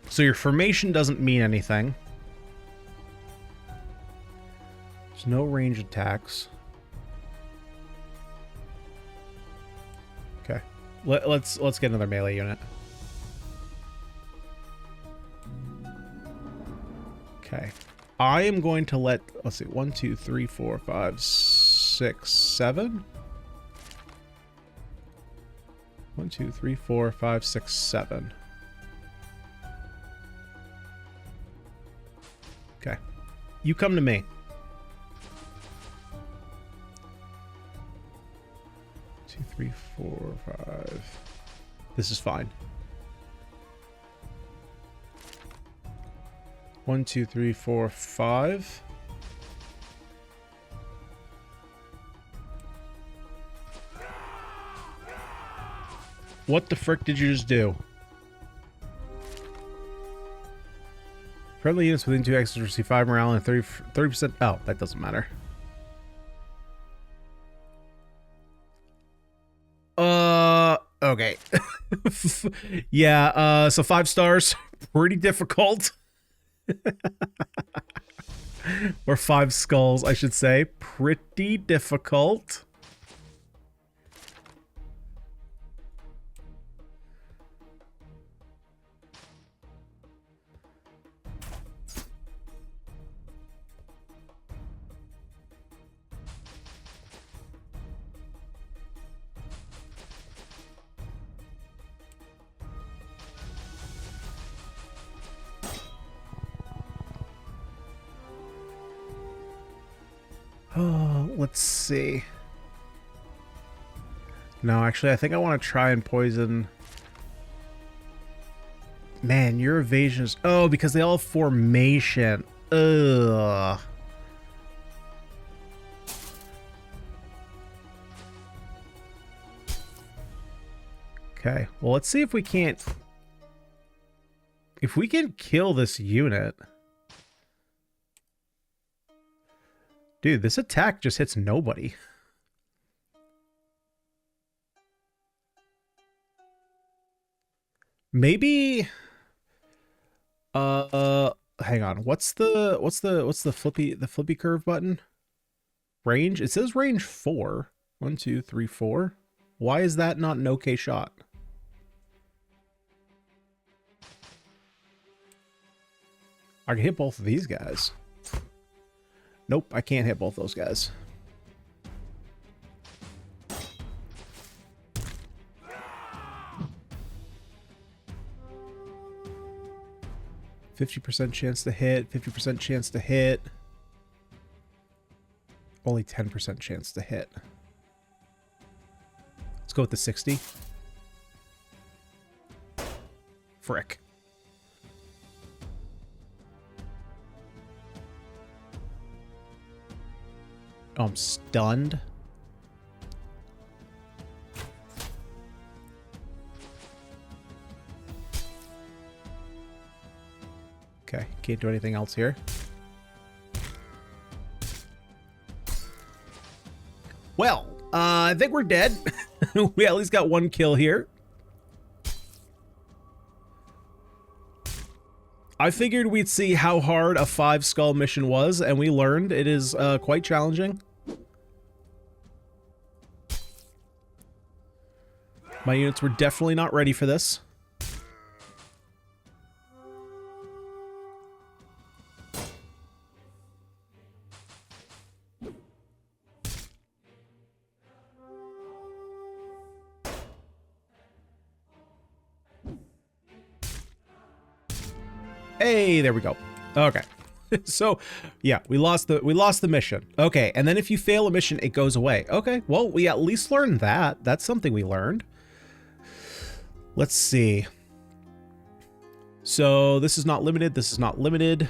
So your formation doesn't mean anything. There's no range attacks. Okay. Let's get another melee unit. Okay. I am going to let, let's see, 1, 2, 3, 4, 5, 6, 7. 1, 2, 3, 4, 5, 6, 7. Okay. You come to me. 2, 3, 4, 5. This is fine. 1, 2, 3, 4, 5. What the frick did you just do? Friendly units within 2 axes receive 5 morale and 30%. Oh, that doesn't matter. Okay. Yeah, so 5 stars. Pretty difficult. Or 5 skulls, I should say. Pretty difficult. Oh, let's see. No, actually, I think I want to try and poison. Man, your evasion is... Oh, because they all have formation. Ugh. Okay, well, let's see if we can't... If we can kill this unit... Dude, this attack just hits nobody. Maybe hang on. What's the flippy curve button? Range? It says range 4. 1, 2, 3, 4. Why is that not an okay shot? I can hit both of these guys. Nope, I can't hit both those guys. %50 chance to hit, 50% chance to hit. Only 10% chance to hit. Let's go with the 60. Frick. Oh, I'm stunned. Okay, can't do anything else here. Well, I think we're dead. We at least got one kill here. I figured we'd see how hard a 5-skull mission was, and we learned it is quite challenging. My units were definitely not ready for this. Hey, there we go. Okay. So, yeah, we lost the mission. Okay, and then if you fail a mission, it goes away. Okay, well, we at least learned that. That's something we learned. Let's see. So, this is not limited. This is not limited.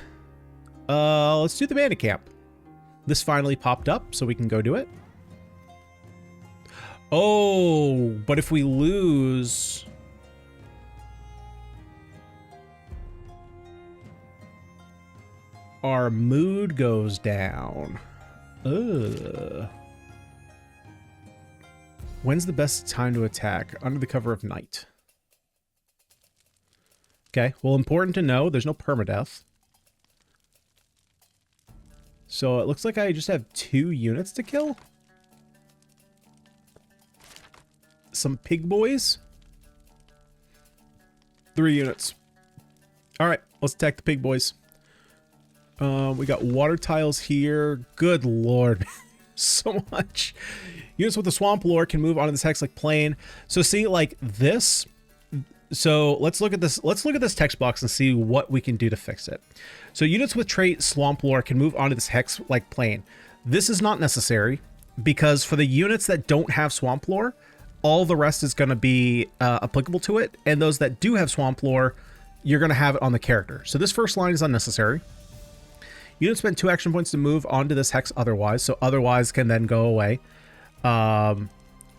Let's do the bandit camp. This finally popped up, so we can go do it. Oh, but if we lose... our mood goes down. Ugh. When's the best time to attack? Under the cover of night. Okay, well, important to know, there's no permadeath. So it looks like I just have 2 units to kill. Some pig boys. 3 units. All right, let's attack the pig boys. We got water tiles here. Good lord. So much. Units with the swamp lore can move onto this hex-like plane. So see, like this. So let's look at this. Let's look at this text box and see what we can do to fix it. So units with trait swamp lore can move onto this hex-like plane. This is not necessary because for the units that don't have swamp lore, all the rest is going to be applicable to it. And those that do have swamp lore, you're going to have it on the character. So this first line is unnecessary. Units spend 2 action points to move onto this hex otherwise, so otherwise can then go away.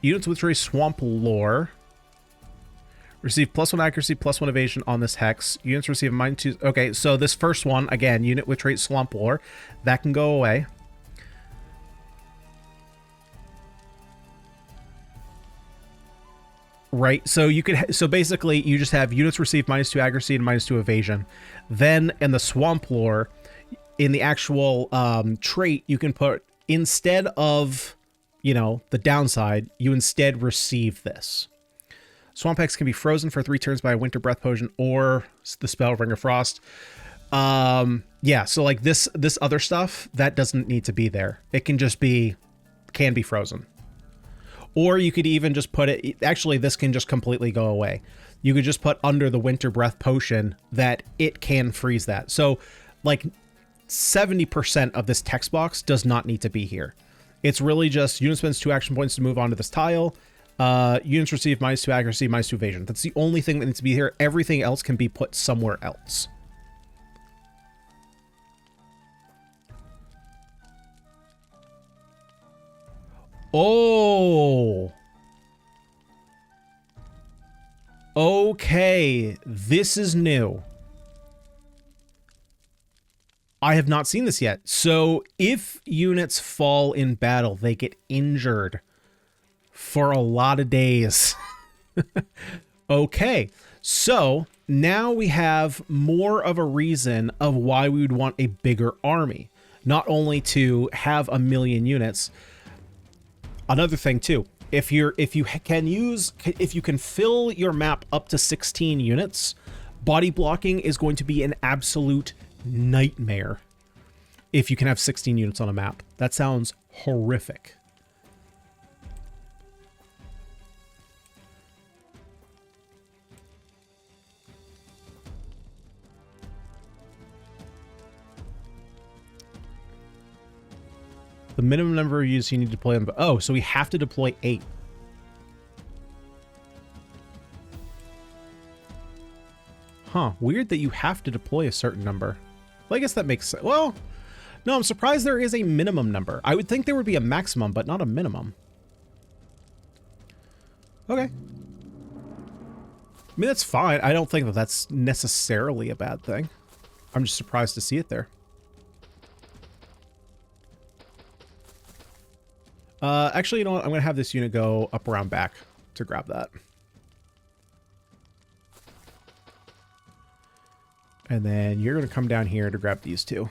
Units with trait swamp lore receive +1 accuracy, +1 evasion on this hex. Units receive -2. Okay, so this first one, again, unit with trait swamp lore, that can go away. Right, so you could, so basically you just have units receive -2 accuracy and -2 evasion. Then in the swamp lore, in the actual trait, you can put, instead of, you know, the downside, you instead receive this. Swamp Hex can be frozen for 3 turns by a Winter Breath Potion or the spell Ring of Frost. Yeah, so like this other stuff, that doesn't need to be there. It can just be, can be frozen. Or you could even just put it, actually this can just completely go away. You could just put under the Winter Breath Potion that it can freeze that. So like 70% of this text box does not need to be here. It's really just unit spends 2 action points to move onto this tile. Units receive -2 accuracy, -2 evasion. That's the only thing that needs to be here. Everything else can be put somewhere else. Oh. Okay, this is new. I have not seen this yet. So if units fall in battle, they get injured for a lot of days. Okay, so now we have more of a reason of why we would want a bigger army. Not only to have 1,000,000 units. Another thing too, if you can fill your map up to 16 units, body blocking is going to be an absolute nightmare. if you can have 16 units on a map. That sounds horrific. The minimum number of units you need to deploy on... Oh, so we have to deploy 8. Huh. Weird that you have to deploy a certain number. Well, I guess that makes sense. Well, no, I'm surprised there is a minimum number. I would think there would be a maximum, but not a minimum. Okay. I mean, that's fine. I don't think that that's necessarily a bad thing. I'm just surprised to see it there. Actually, you know what? I'm going to have this unit go up around back to grab that. And then you're going to come down here to grab these two.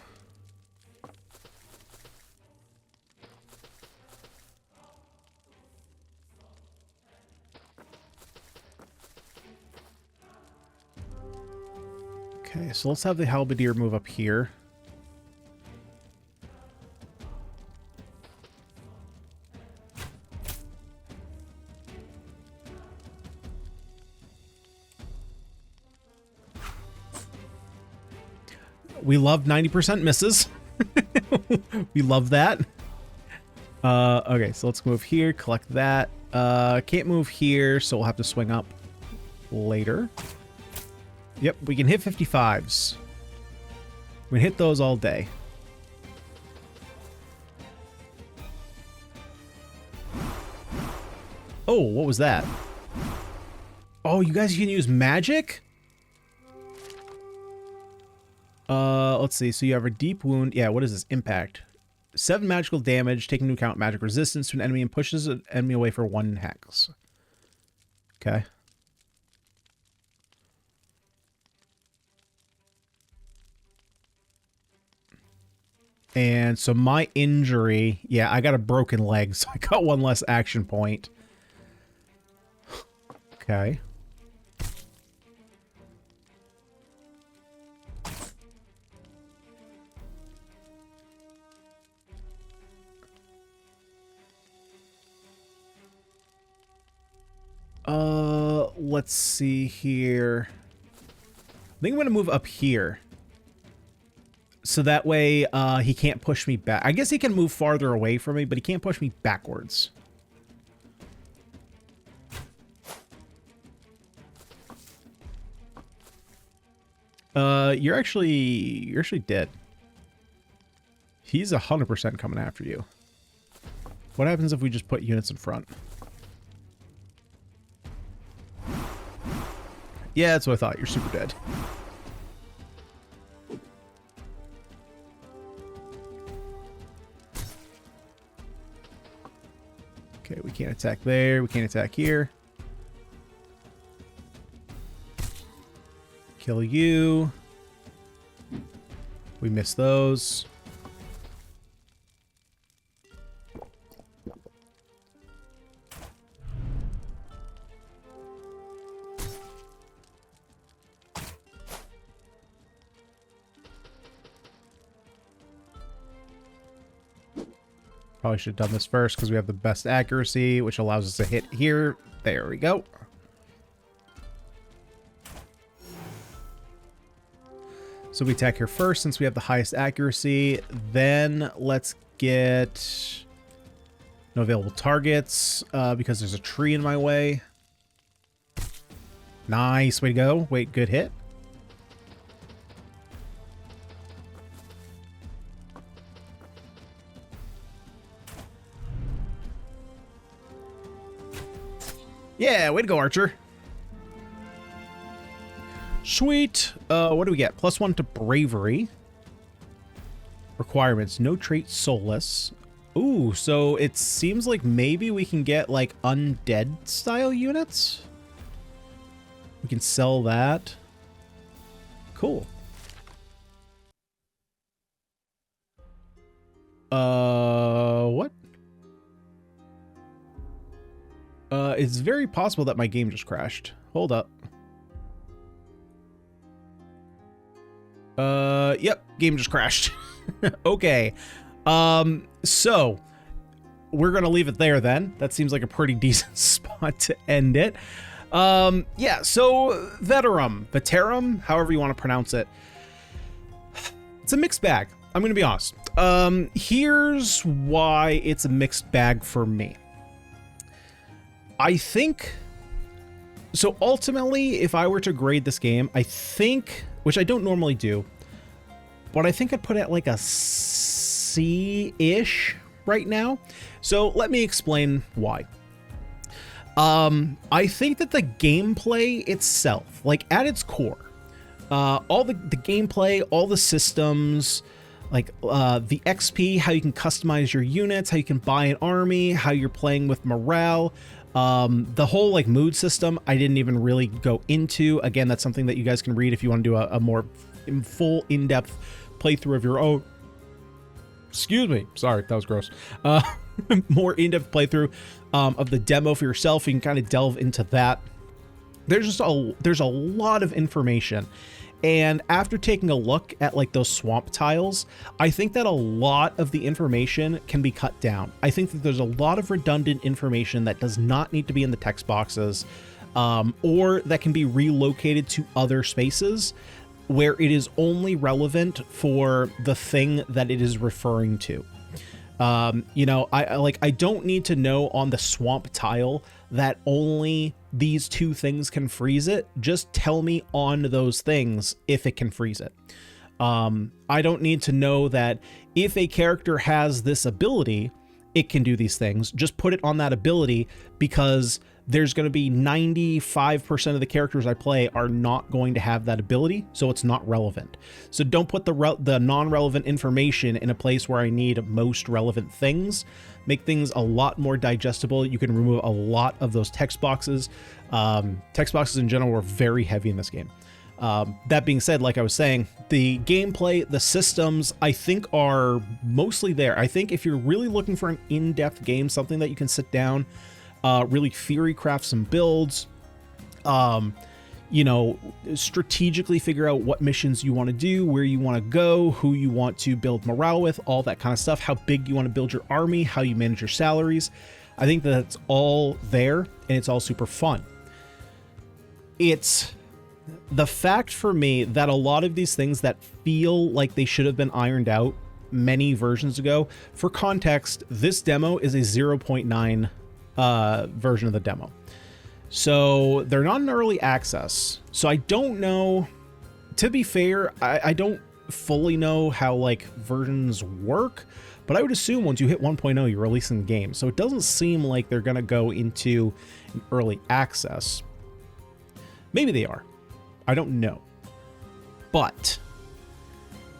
Okay, so let's have the halberdier move up here. We love 90% misses. We love that. Okay, so let's move here, collect that. Can't move here, so we'll have to swing up later. Yep, we can hit 55s. We can hit those all day. Oh, what was that? Oh, you guys can use magic? Let's see. So you have a deep wound. Yeah, what is this? Impact. 7 magical damage, taking into account magic resistance to an enemy and pushes an enemy away for 1 hex. Okay. And so my injury, yeah, I got a broken leg, so I got 1 less action point. Okay. Let's see here. I think I'm gonna move up here. So that way, he can't push me back. I guess he can move farther away from me, but he can't push me backwards. You're actually dead. He's 100% coming after you. What happens if we just put units in front? Yeah, that's what I thought. You're super dead. Okay, we can't attack there. We can't attack here. Kill you. We miss those. Probably should have done this first because we have the best accuracy, which allows us to hit here. There we go. So we attack here first since we have the highest accuracy. Then let's get no available targets because there's a tree in my way. Nice. Way to go. Wait, good hit. Yeah, way to go, Archer. Sweet. What do we get? +1 to bravery. Requirements. No trait soulless. Ooh, so it seems like maybe we can get like undead style units. We can sell that. Cool. What? It's very possible that my game just crashed. Hold up. Yep, game just crashed. Okay. So we're gonna leave it there then. That seems like a pretty decent spot to end it. Yeah, so Veterum, however you want to pronounce it. It's a mixed bag. I'm gonna be honest. Here's why it's a mixed bag for me. I think, so ultimately, if I were to grade this game, I think, which I don't normally do, but I think I'd put it at like a C-ish right now. So let me explain why. I think that the gameplay itself, like at its core, all the gameplay, all the systems, like the XP, how you can customize your units, how you can buy an army, how you're playing with morale, the whole like mood system, I didn't even really go into. Again, that's something that you guys can read if you want to do a more full in-depth playthrough of your own. Excuse me. Sorry, that was gross. More in-depth playthrough of the demo for yourself. You can kind of delve into that. There's a lot of information. And after taking a look at like those swamp tiles, I think that a lot of the information can be cut down. I think that there's a lot of redundant information that does not need to be in the text boxes, or that can be relocated to other spaces where it is only relevant for the thing that it is referring to. You know, I don't need to know on the swamp tile that only these two things can freeze it. Just tell me on those things if it can freeze it. I don't need to know that if a character has this ability, it can do these things. Just put it on that ability, because there's going to be 95% of the characters I play are not going to have that ability, so it's not relevant. So don't put the non-relevant information in a place where I need most relevant things. Make things a lot more digestible. You can remove a lot of those text boxes. Text boxes in general were very heavy in this game. That being said, like I was saying, the gameplay, the systems, I think are mostly there. I think if you're really looking for an in-depth game, something that you can sit down, really theory craft some builds, you know, strategically figure out what missions you want to do, where you want to go, who you want to build morale with, all that kind of stuff, how big you want to build your army, how you manage your salaries. I think that's all there, and it's all super fun. It's the fact for me that a lot of these things that feel like they should have been ironed out many versions ago. For context, this demo is a 0.9 version of the demo. So they're not in early access. So I don't know, to be fair, I don't fully know how like versions work, but I would assume once you hit 1.0, you're releasing the game. So it doesn't seem like they're going to go into an early access. Maybe they are. I don't know. But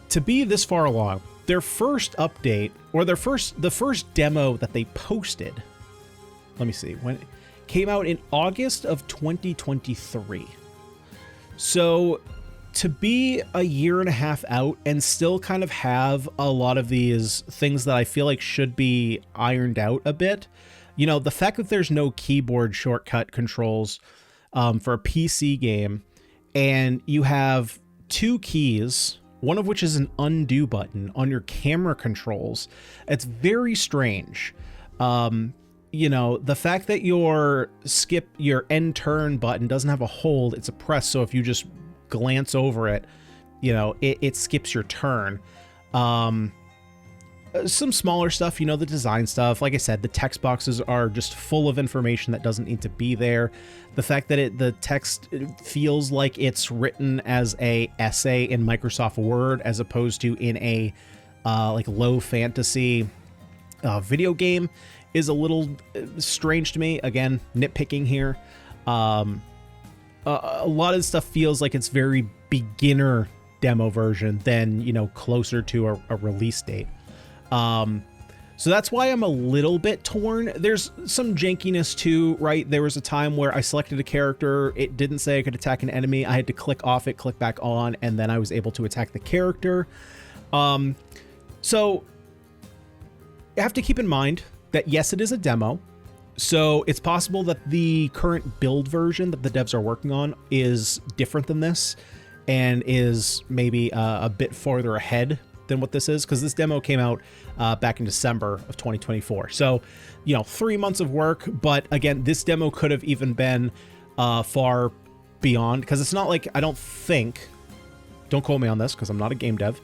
to be this far along, their first update, or the first demo that they posted, let me see, when it came out in August of 2023. So to be a year and a half out and still kind of have a lot of these things that I feel like should be ironed out a bit, you know, the fact that there's no keyboard shortcut controls for a PC game, and you have two keys, one of which is an undo button on your camera controls. It's very strange. You know, the fact that your end turn button doesn't have a hold, it's a press. So if you just glance over it, you know, it skips your turn. Some smaller stuff, you know, the design stuff. Like I said, the text boxes are just full of information that doesn't need to be there. The fact that the text feels like it's written as a essay in Microsoft Word as opposed to in a like low fantasy video game is a little strange to me. Again, nitpicking here. A lot of stuff feels like it's very beginner demo version than, you know, closer to a release date. So that's why I'm a little bit torn. There's some jankiness too, right? There was a time where I selected a character. It didn't say I could attack an enemy. I had to click off it, click back on, and then I was able to attack the character. So you have to keep in mind that yes, it is a demo. So it's possible that the current build version that the devs are working on is different than this. and is maybe a bit farther ahead than what this is, because this demo came out back in December of 2024. So, you know, 3 months of work. But again, this demo could have even been far beyond, because it's not like, I don't think, don't quote me on this because I'm not a game dev,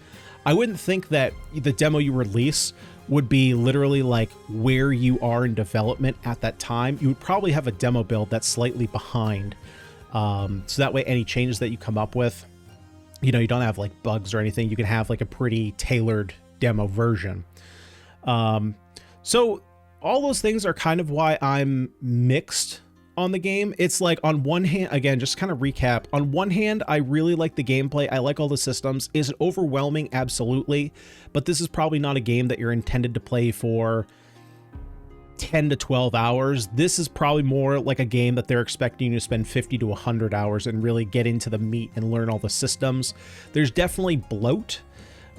I wouldn't think that the demo you release would be literally like where you are in development at that time. You would probably have a demo build that's slightly behind. So that way any changes that you come up with, you know, you don't have like bugs or anything. You can have like a pretty tailored demo version. So all those things are kind of why I'm mixed on the game. It's like, on one hand, again, just kind of recap, on one hand, I really like the gameplay. I like all the systems. Is it overwhelming? Absolutely. But this is probably not a game that you're intended to play for 10 to 12 hours. This is probably more like a game that they're expecting you to spend 50 to 100 hours and really get into the meat and learn all the systems. There's definitely bloat.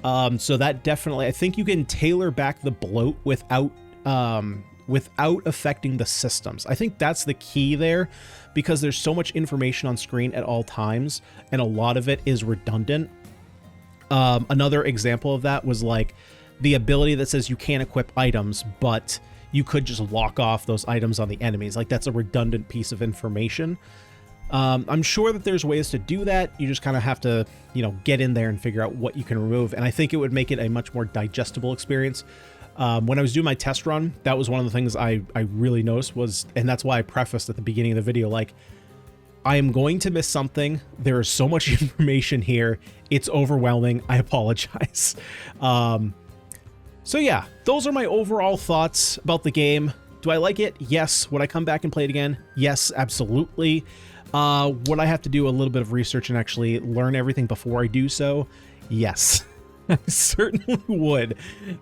So that definitely, I think you can tailor back the bloat without affecting the systems. I think that's the key there, because there's so much information on screen at all times, and a lot of it is redundant. Another example of that was like the ability that says you can't equip items, but you could just lock off those items on the enemies. Like, that's a redundant piece of information. I'm sure that there's ways to do that. You just kind of have to, you know, get in there and figure out what you can remove. And I think it would make it a much more digestible experience. When I was doing my test run, that was one of the things I really noticed was, and that's why I prefaced at the beginning of the video, like, I am going to miss something. There is so much information here. It's overwhelming. I apologize. So yeah, those are my overall thoughts about the game. Do I like it? Yes. Would I come back and play it again? Yes, absolutely. Would I have to do a little bit of research and actually learn everything before I do so? Yes. I certainly would.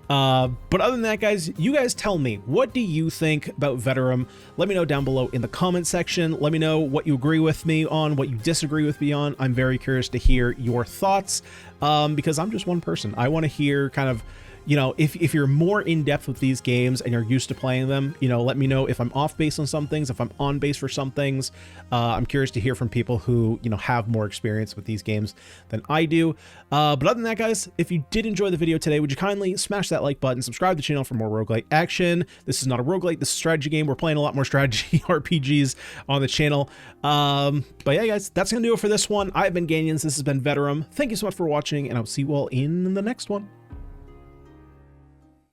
But other than that, guys, you guys tell me, what do you think about Veterum? Let me know down below in the comment section. Let me know what you agree with me on, what you disagree with me on. I'm very curious to hear your thoughts, because I'm just one person. I want to hear kind of, you know, if you're more in depth with these games and you're used to playing them, you know, let me know if I'm off base on some things, if I'm on base for some things. I'm curious to hear from people who, you know, have more experience with these games than I do. But other than that, guys, if you did enjoy the video today, would you kindly smash that like button, subscribe to the channel for more roguelite action. This is not a roguelite, this is a strategy game. We're playing a lot more strategy RPGs on the channel. But yeah, guys, that's gonna do it for this one. I've been Ganyonz, this has been Veterum. Thank you so much for watching, and I'll see you all in the next one.